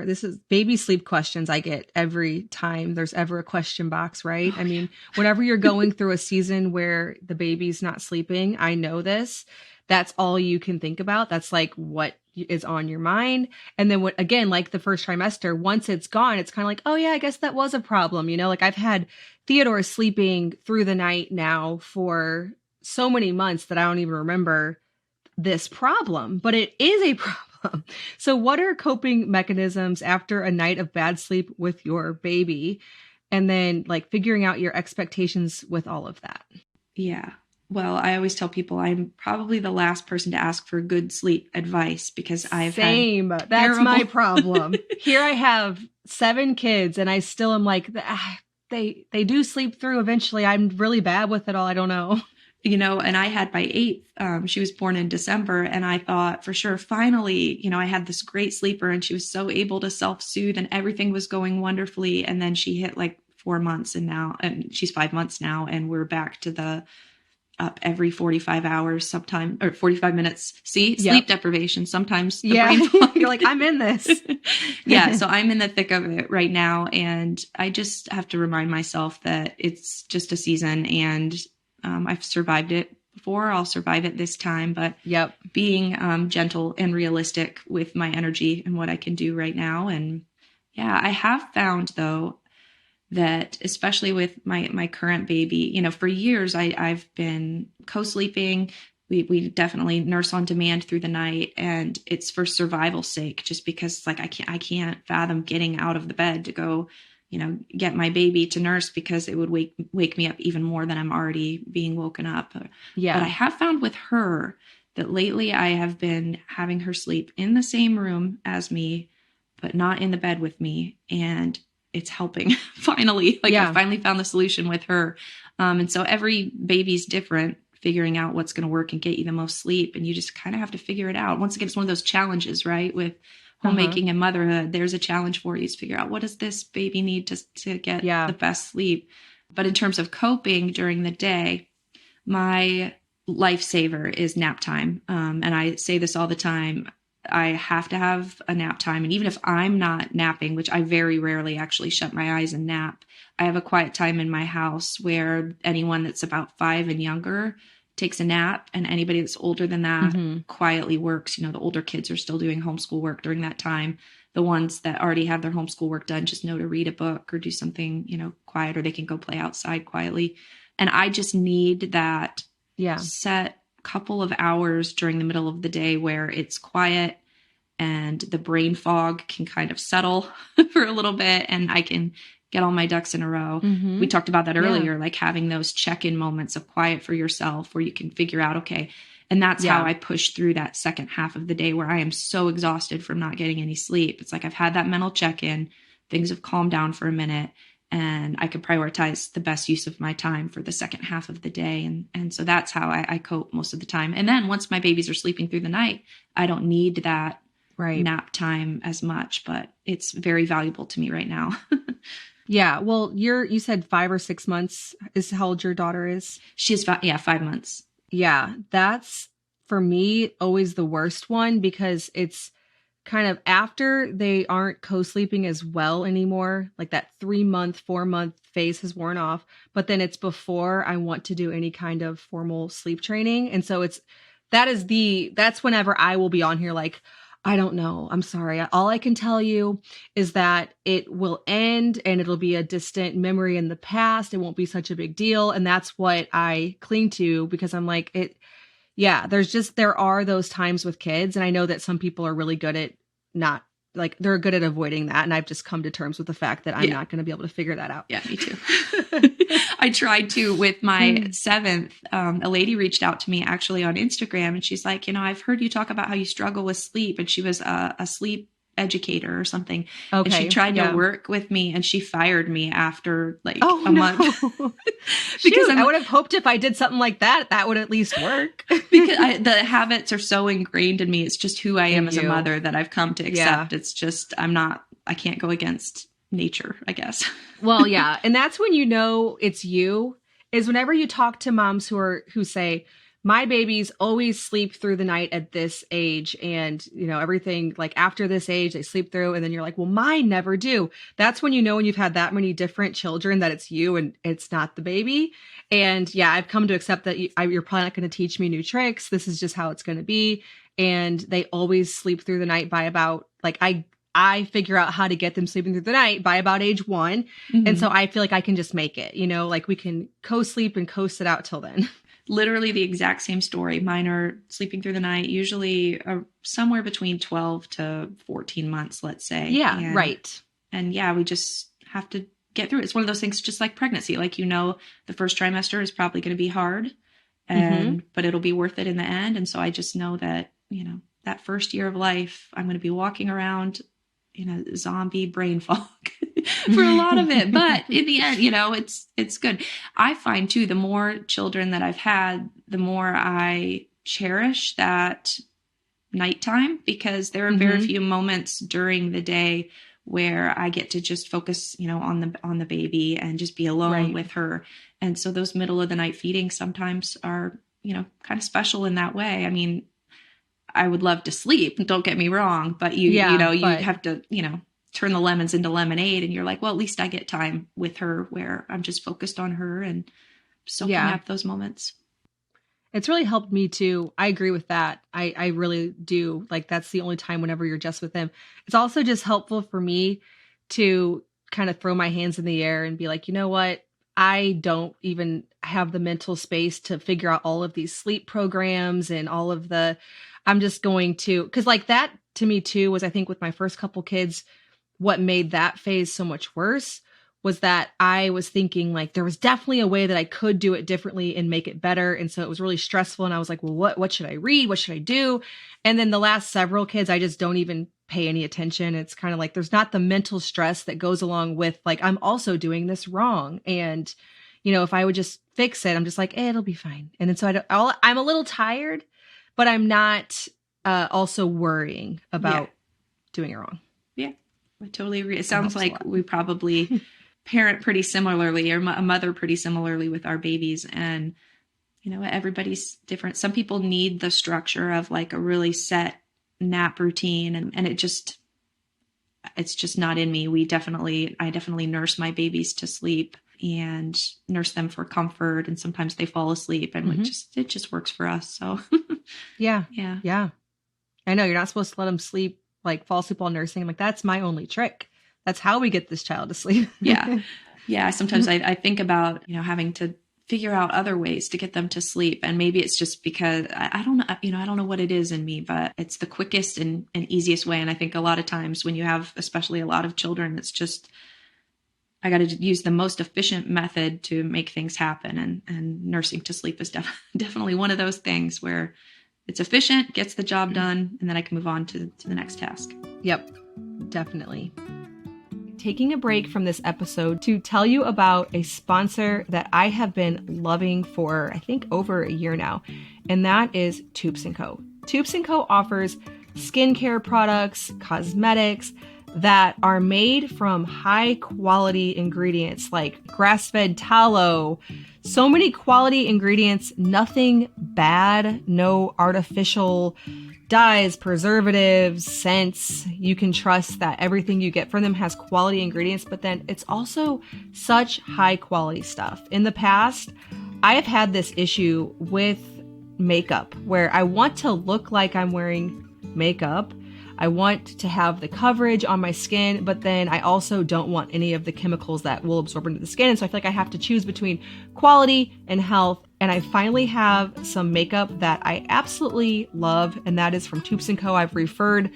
this is baby sleep questions I get every time there's ever a question box, right? I mean, whenever you're going through a season where the baby's not sleeping, I know this, that's all you can think about. That's like what is on your mind. And then again, like the first trimester, once it's gone, it's kind of like, oh yeah, I guess that was a problem. You know, like I've had Theodore sleeping through the night now for so many months that I don't even remember this problem, but it is a problem. So what are coping mechanisms after a night of bad sleep with your baby? And then like figuring out your expectations with all of that. Yeah. Well, I always tell people I'm probably the last person to ask for good sleep advice, because I've Same. had That's my problem. Here I have 7 kids and I still am like, they do sleep through eventually. I'm really bad with it all. I don't know. And I had my eighth, she was born in December, and I thought for sure, finally, I had this great sleeper and she was so able to self-soothe and everything was going wonderfully. And then she hit like 4 months and she's 5 months now. And we're back to the up every 45 hours, sometime or 45 minutes. See, sleep deprivation, sometimes the brain fog. You're like, I'm in this. Yeah. So I'm in the thick of it right now. And I just have to remind myself that it's just a season and I've survived it before. I'll survive it this time, but being gentle and realistic with my energy and what I can do right now. And yeah, I have found though that especially with my current baby, for years I've been co-sleeping. We definitely nurse on demand through the night, and it's for survival's sake, just because like I can't fathom getting out of the bed to go get my baby to nurse, because it would wake me up even more than I'm already being woken up. Yeah. But I have found with her that lately I have been having her sleep in the same room as me, but not in the bed with me. And it's helping finally. I finally found the solution with her. And so every baby's different, figuring out what's going to work and get you the most sleep. And you just kind of have to figure it out. Once again, it's one of those challenges, right? With homemaking and motherhood, there's a challenge for you to figure out, what does this baby need to get the best sleep? But in terms of coping during the day, my lifesaver is nap time. And I say this all the time. I have to have a nap time. And even if I'm not napping, which I very rarely actually shut my eyes and nap, I have a quiet time in my house where anyone that's about 5 and younger takes a nap, and anybody that's older than that quietly works. The older kids are still doing homeschool work during that time. The ones that already have their homeschool work done just know to read a book or do something, quiet, or they can go play outside quietly. And I just need that set couple of hours during the middle of the day where it's quiet and the brain fog can kind of settle for a little bit, and I can get all my ducks in a row. We talked about that earlier, like having those check-in moments of quiet for yourself where you can figure out, okay. And that's how I push through that second half of the day where I am so exhausted from not getting any sleep. It's like I've had that mental check-in, things have calmed down for a minute, and I can prioritize the best use of my time for the second half of the day. And so that's how I cope most of the time. And then once my babies are sleeping through the night, I don't need that nap time as much, but it's very valuable to me right now. Yeah. Well, you said 5 or 6 months is how old your daughter is. She's 5 months. Yeah. That's for me always the worst one, because it's kind of after they aren't co-sleeping as well anymore. Like that 3-month, 4-month phase has worn off, but then it's before I want to do any kind of formal sleep training. And so that's whenever I will be on here like, I don't know. I'm sorry. All I can tell you is that it will end and it'll be a distant memory in the past. It won't be such a big deal. And that's what I cling to, because I'm like, there are those times with kids. And I know that some people are really good at they're good at avoiding that. And I've just come to terms with the fact that I'm not going to be able to figure that out. Yeah, me too. I tried to with my 7th. A lady reached out to me actually on Instagram, and she's like, I've heard you talk about how you struggle with sleep. And she was a sleep educator or something. Okay. And she tried to work with me, and she fired me after a month. Because I would have hoped if I did something like that, that would at least work. Because the habits are so ingrained in me. It's just who I am as a mother that I've come to accept. It's just, I can't go against nature, I guess. Well, yeah. And that's when it's you, is whenever you talk to moms who say, my babies always sleep through the night at this age, and everything like after this age they sleep through, and then you're like, well, mine never do. That's when when you've had that many different children that it's you and it's not the baby. And I've come to accept that you're probably not going to teach me new tricks. This is just how it's going to be. And they always sleep through the night by about I figure out how to get them sleeping through the night by about age 1. And so I feel like I can just make it, like we can co-sleep and coast it out till then. Literally the exact same story. Mine are sleeping through the night, usually somewhere between 12 to 14 months, let's say. Yeah, right. And we just have to get through it. It's one of those things just like pregnancy. The first trimester is probably going to be hard, but it'll be worth it in the end. And so I just know that, that first year of life, I'm going to be walking around in a zombie brain fog. for a lot of it. But in the end, it's good. I find too, the more children that I've had, the more I cherish that nighttime, because there are very few moments during the day where I get to just focus, on the baby and just be alone with her. And so those middle of the night feedings sometimes are, kind of special in that way. I mean, I would love to sleep, don't get me wrong, but you have to, turn the lemons into lemonade, and you're like, well, at least I get time with her where I'm just focused on her and soaking up those moments. It's really helped me too. I agree with that. I really do. Like, that's the only time whenever you're just with him. It's also just helpful for me to kind of throw my hands in the air and be like, you know what? I don't even have the mental space to figure out all of these sleep programs and all of I'm just going to, because like that to me too was, I think with my first couple kids, what made that phase so much worse was that I was thinking like there was definitely a way that I could do it differently and make it better. And so it was really stressful. And I was like, well, what should I read? What should I do? And then the last several kids, I just don't even pay any attention. It's kind of like there's not the mental stress that goes along with like, I'm also doing this wrong. And, if I would just fix it, I'm just like, it'll be fine. And then so I'm a little tired, but I'm not also worrying about doing it wrong. Yeah, I totally agree. It sounds like we probably parent pretty similarly, or mother pretty similarly with our babies. And, everybody's different. Some people need the structure of like a really set nap routine, and it's just not in me. I definitely nurse my babies to sleep and nurse them for comfort. And sometimes they fall asleep, and it just works for us. So yeah. Yeah. I know you're not supposed to let them sleep, like fall asleep while nursing. I'm like, that's my only trick. That's how we get this child to sleep. Yeah. Sometimes I think about, having to figure out other ways to get them to sleep. And maybe it's just because I don't know, I don't know what it is in me, but it's the quickest and easiest way. And I think a lot of times when you have, especially a lot of children, it's just, I got to use the most efficient method to make things happen. And nursing to sleep is definitely one of those things where it's efficient, gets the job done, and then I can move on to the next task. Yep, definitely. Taking a break from this episode to tell you about a sponsor that I have been loving for, I think, over a year now, and that is Toups & Co. Toups & Co offers skincare products, cosmetics that are made from high quality ingredients like grass-fed tallow. So many quality ingredients, nothing bad, no artificial dyes, preservatives, scents. You can trust that everything you get from them has quality ingredients, but then it's also such high quality stuff. In the past, I have had this issue with makeup where I want to look like I'm wearing makeup. I want to have the coverage on my skin, but then I also don't want any of the chemicals that will absorb into the skin. And so I feel like I have to choose between quality and health. And I finally have some makeup that I absolutely love, and that is from Toups & Co. I've referred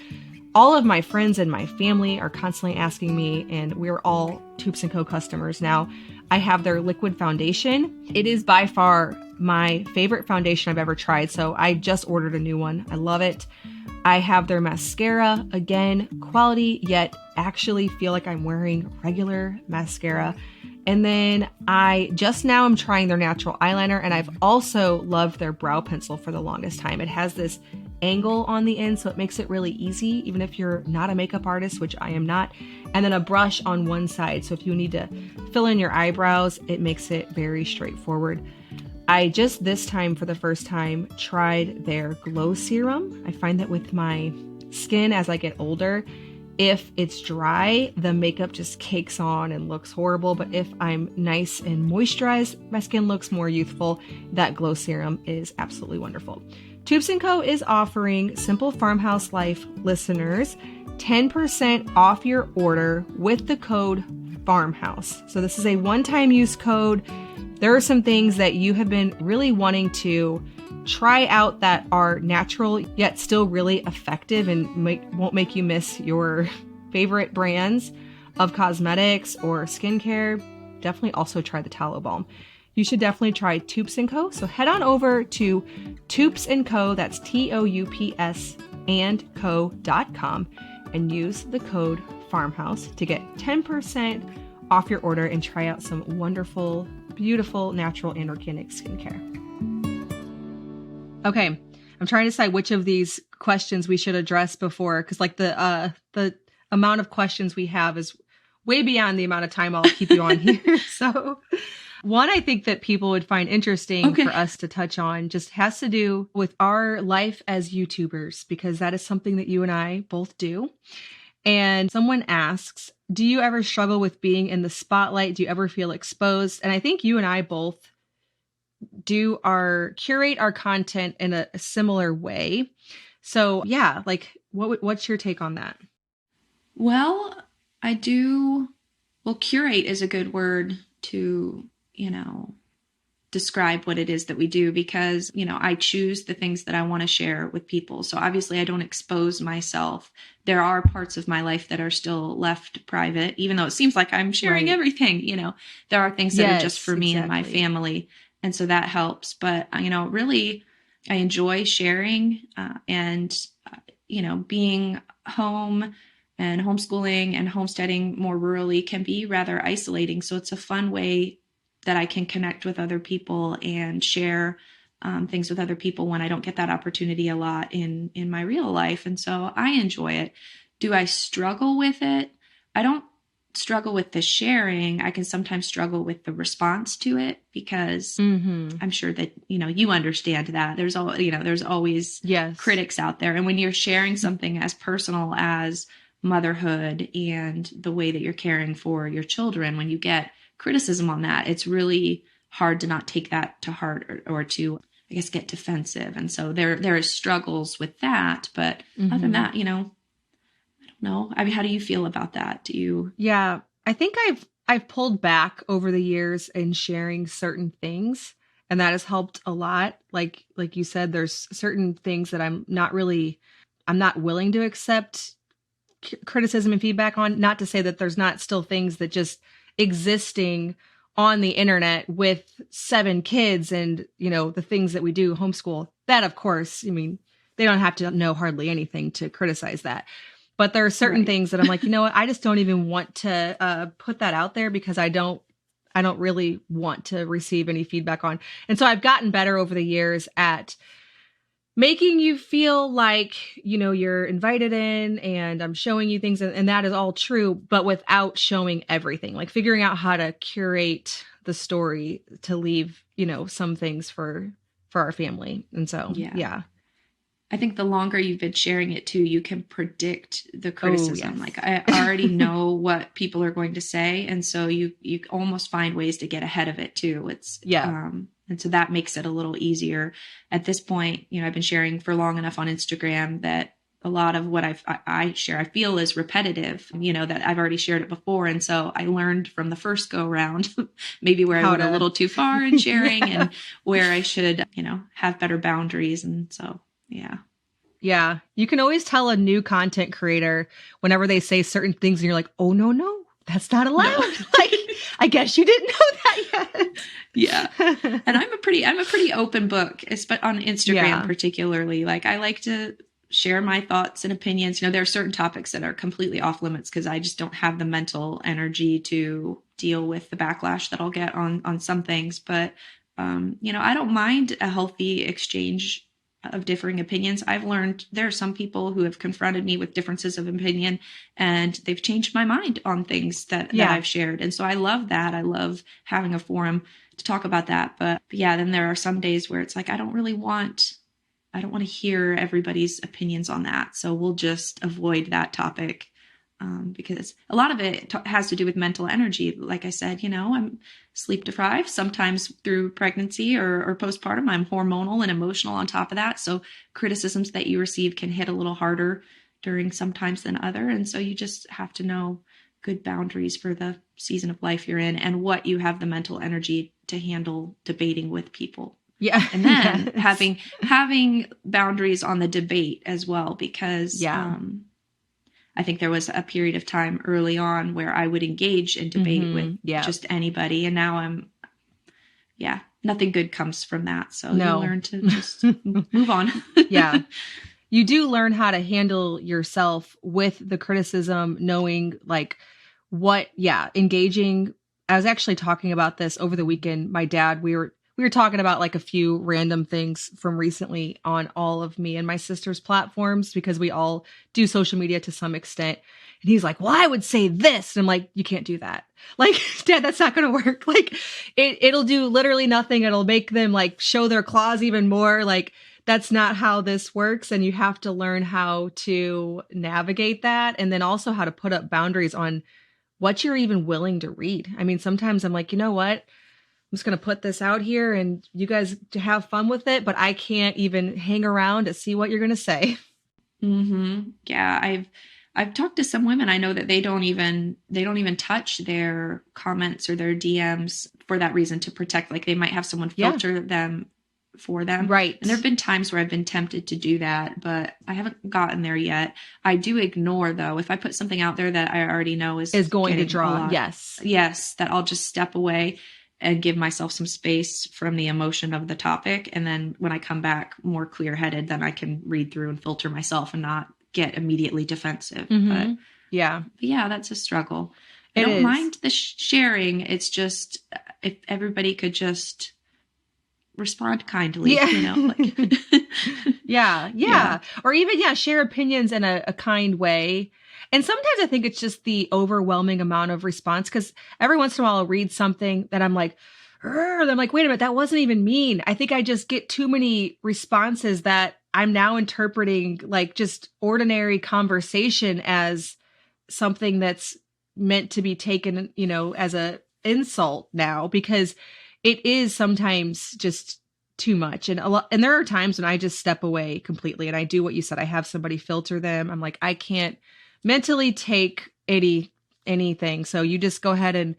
all of my friends and my family are constantly asking me, and we're all Toups & Co. customers now. I have their liquid foundation. It is by far my favorite foundation I've ever tried, so I just ordered a new one. I love it. I have their mascara, again, quality, yet actually feel like I'm wearing regular mascara. And then I just now am trying their natural eyeliner, and I've also loved their brow pencil for the longest time. It has this angle on the end, so it makes it really easy, even if you're not a makeup artist, which I am not. And then a brush on one side, so if you need to fill in your eyebrows, it makes it very straightforward. I just this time, for the first time, tried their glow serum. I find that with my skin as I get older, if it's dry, the makeup just cakes on and looks horrible. But if I'm nice and moisturized, my skin looks more youthful. That glow serum is absolutely wonderful. Toups & Co. is offering Simple Farmhouse Life listeners 10% off your order with the code FARMHOUSE. So this is a one-time use code. There are some things that you have been really wanting to try out that are natural yet still really effective and won't make you miss your favorite brands of cosmetics or skincare. Definitely also try the tallow balm. You should definitely try Toups & Co. So head on over to Toups & Co. That's TOUPS and co.com and use the code farmhouse to get 10% off your order and try out some wonderful, beautiful, natural and organic skincare. Okay, I'm trying to decide which of these questions we should address before, because like the amount of questions we have is way beyond the amount of time I'll keep you on here. So one I think that people would find interesting for us to touch on just has to do with our life as YouTubers, because that is something that you and I both do. And someone asks, do you ever struggle with being in the spotlight? Do you ever feel exposed? And I think you and I both curate our content in a similar way. So yeah, like what's your take on that? Well, curate is a good word to, describe what it is that we do, because, I choose the things that I want to share with people. So obviously I don't expose myself. There are parts of my life that are still left private, even though it seems like I'm sharing everything, there are things that are just for me and my family. And so that helps. But, really, I enjoy sharing and being home and homeschooling and homesteading more rurally can be rather isolating. So it's a fun way that I can connect with other people and share things with other people when I don't get that opportunity a lot in my real life. And so I enjoy it. Do I struggle with it? I don't struggle with the sharing. I can sometimes struggle with the response to it, because I'm sure that, you understand that there's always critics out there. And when you're sharing something as personal as motherhood and the way that you're caring for your children, when you get criticism on that, it's really hard to not take that to heart or to, I guess, get defensive. And so there is struggles with that. But other than that, I don't know. I mean, how do you feel about that? Do you? Yeah, I think I've pulled back over the years in sharing certain things, and that has helped a lot. Like you said, there's certain things that I'm not willing to accept criticism and feedback on. Not to say that there's not still things that just existing on the internet with 7 kids and, the things that we do homeschool, that of course, I mean, they don't have to know hardly anything to criticize that. But there are certain things that I'm like, what, I just don't even want to put that out there, because I don't really want to receive any feedback on. And so I've gotten better over the years at making you feel like, you're invited in and I'm showing you things, and that is all true, but without showing everything, like figuring out how to curate the story to leave, some things for our family. And so, yeah. I think the longer you've been sharing it too, you can predict the criticism. Oh, yes. Like I already know what people are going to say. And so you almost find ways to get ahead of it too. And so that makes it a little easier at this point. I've been sharing for long enough on Instagram that a lot of what I share, I feel is repetitive, that I've already shared it before. And so I learned from the first go round, maybe where I went a little too far in sharing and where I should, have better boundaries. And so, yeah. Yeah. You can always tell a new content creator whenever they say certain things and you're like, oh, no, that's not allowed. No. Like, I guess you didn't know that yet. Yeah. And I'm a pretty open book, on Instagram particularly. Like I like to share my thoughts and opinions. There are certain topics that are completely off limits because I just don't have the mental energy to deal with the backlash that I'll get on some things. But, I don't mind a healthy exchange of differing opinions. I've learned there are some people who have confronted me with differences of opinion and they've changed my mind on things that I've shared. And so I love that. I love having a forum to talk about that. But yeah, then there are some days where it's like, I don't want to hear everybody's opinions on that. So we'll just avoid that topic. Because a lot of it has to do with mental energy. Like I said, I'm sleep deprived, sometimes through pregnancy or postpartum. I'm hormonal and emotional on top of that. So criticisms that you receive can hit a little harder during some times than other. And so you just have to know good boundaries for the season of life you're in and what you have the mental energy to handle debating with people. Yeah. And then having boundaries on the debate as well, because I think there was a period of time early on where I would engage in debate with just anybody. And now nothing good comes from that. So you learn to just move on. Yeah. you do learn how to handle yourself with the criticism, knowing like engaging. I was actually talking about this over the weekend. My dad, we were talking about like a few random things from recently on all of me and my sister's platforms because we all do social media to some extent. And he's like, well, I would say this. And I'm like, you can't do that. Like, Dad, that's not going to work. Like it'll do literally nothing. It'll make them like show their claws even more. Like that's not how this works. And you have to learn how to navigate that. And then also how to put up boundaries on what you're even willing to read. I mean, sometimes I'm like, you know what? I'm just going to put this out here and you guys have fun with it, but I can't even hang around to see what you're going to say. Yeah, I've talked to some women. I know that they don't even touch their comments or their DMs for that reason, to protect. Like they might have someone filter them for them. Right. And there have been times where I've been tempted to do that, but I haven't gotten there yet. I do ignore though. If I put something out there that I already know is going to draw. Yes. That I'll just step away and give myself some space from the emotion of the topic. And then when I come back more clear headed, then I can read through and filter myself and not get immediately defensive. But yeah, that's a struggle. I don't mind the sharing. It's just, if everybody could just respond kindly, you know, like. Yeah. Or even, share opinions in a kind way. And sometimes I think it's just the overwhelming amount of response, because every once in a while I'll read something that I'm like, wait a minute, that wasn't even mean. I think I just get too many responses that I'm now interpreting like just ordinary conversation as something that's meant to be taken, you know, as a insult now, because it is sometimes just too much. And and there are times when I just step away completely and I do what you said. I have somebody filter them. I'm like, I can't mentally take anything. So you just go ahead and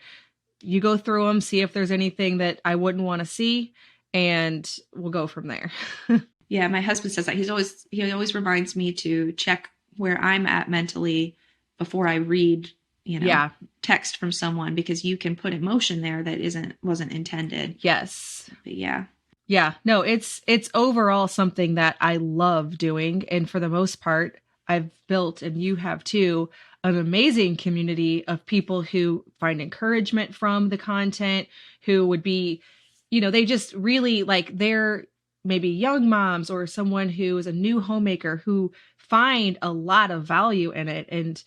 you go through them, see if there's anything that I wouldn't want to see, and we'll go from there. Yeah, my husband says that. He always reminds me to check where I'm at mentally before I read, text from someone, because you can put emotion there that wasn't intended. Yes. But yeah. Yeah. No, it's overall something that I love doing. And for the most part, I've built, and you have too, an amazing community of people who find encouragement from the content, who would be, they just really like, they're maybe young moms or someone who is a new homemaker who find a lot of value in it. And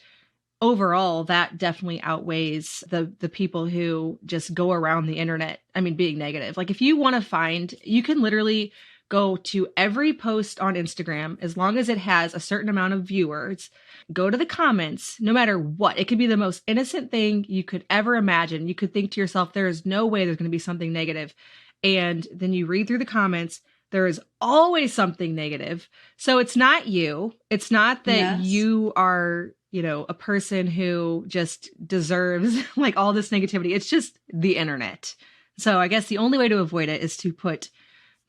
overall, that definitely outweighs the people who just go around the internet. I mean, being negative. Like if you want to find, you can literally go to every post on Instagram, as long as it has a certain amount of viewers, go to the comments, no matter what. It could be the most innocent thing you could ever imagine. You could think to yourself, there is no way there's going to be something negative. And then you read through the comments, there is always something negative. So it's not you. It's not that you are, a person who just deserves like all this negativity. It's just the internet. So I guess the only way to avoid it is to put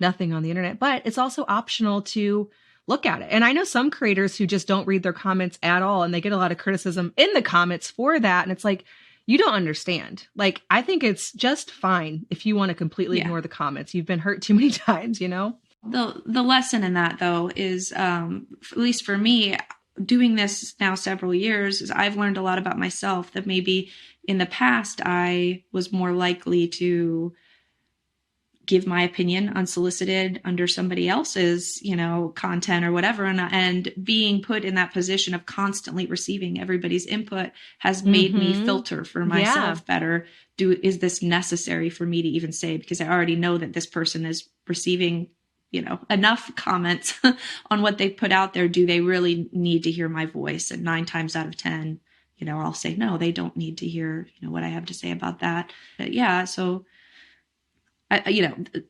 nothing on the internet, but it's also optional to look at it. And I know some creators who just don't read their comments at all, and they get a lot of criticism in the comments for that. And it's like, you don't understand. Like, I think it's just fine if you want to completely ignore the comments. You've been hurt too many times, The lesson in that, though, is, at least for me, doing this now several years, is I've learned a lot about myself that maybe in the past I was more likely to give my opinion unsolicited under somebody else's, content or whatever. And being put in that position of constantly receiving everybody's input has made me filter for myself better. Is this necessary for me to even say? Because I already know that this person is receiving, enough comments on what they put out there. Do they really need to hear my voice? And 9 times out of 10, I'll say, no, they don't need to hear, what I have to say about that. But yeah, so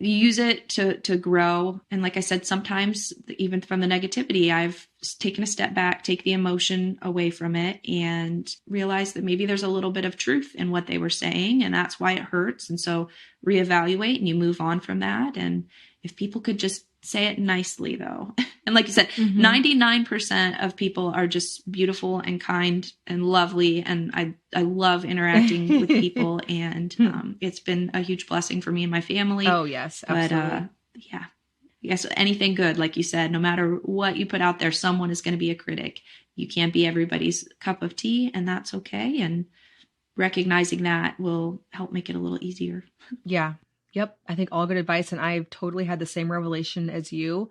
use it to grow. And like I said, sometimes even from the negativity, I've taken a step back, take the emotion away from it, and realize that maybe there's a little bit of truth in what they were saying, and that's why it hurts. And so reevaluate, and you move on from that. And if people could just say it nicely, though. And like you said, 99% of people are just beautiful and kind and lovely. And I love interacting with people. And it's been a huge blessing for me and my family. Oh, yes, absolutely. But yeah. guess anything good, like you said, no matter what you put out there, someone is going to be a critic. You can't be everybody's cup of tea, and that's okay. And recognizing that will help make it a little easier. Yeah. Yep. I think all good advice. And I've totally had the same revelation as you,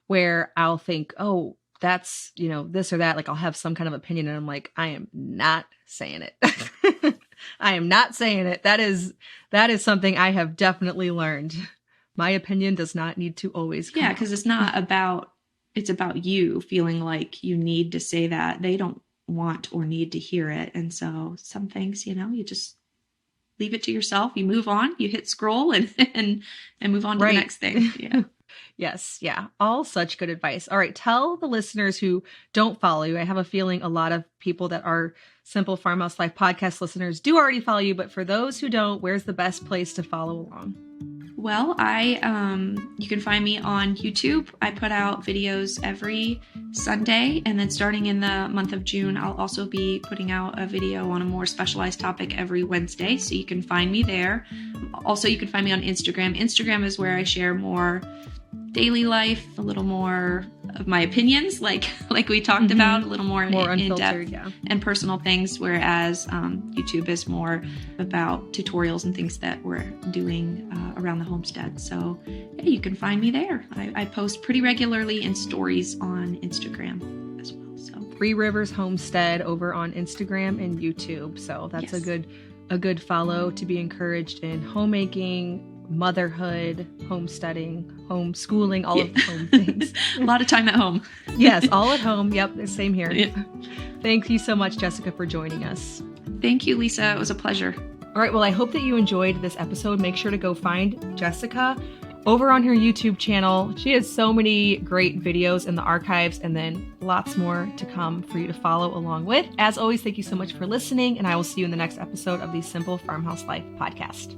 where I'll think, oh, that's, this or that. Like I'll have some kind of opinion and I'm like, I am not saying it. I am not saying it. That is something I have definitely learned. My opinion does not need to always come because it's not about, it's about you feeling like you need to say that. They don't want or need to hear it. And so some things, you just leave it to yourself. You move on, you hit scroll and move on to the next thing. Yeah. Yes. Yeah. All such good advice. All right. Tell the listeners who don't follow you. I have a feeling a lot of people that are Simple Farmhouse Life podcast listeners do already follow you, but for those who don't, where's the best place to follow along? Well, you can find me on YouTube. I put out videos every Sunday, and then starting in the month of June, I'll also be putting out a video on a more specialized topic every Wednesday, so you can find me there. Also, you can find me on Instagram. Instagram is where I share more daily life, a little more of my opinions, like we talked about, a little more in depth and personal things, whereas YouTube is more about tutorials and things that we're doing around the homestead. So yeah, you can find me there. I post pretty regularly in stories on Instagram as well. So Three Rivers Homestead over on Instagram and YouTube. So that's a good follow to be encouraged in homemaking, motherhood, homesteading, homeschooling, all of the home things. A lot of time at home. Yes, all at home. Yep, same here. Yeah. Thank you so much, Jessica, for joining us. Thank you, Lisa. It was a pleasure. All right, well, I hope that you enjoyed this episode. Make sure to go find Jessica over on her YouTube channel. She has so many great videos in the archives and then lots more to come for you to follow along with. As always, thank you so much for listening, and I will see you in the next episode of the Simple Farmhouse Life podcast.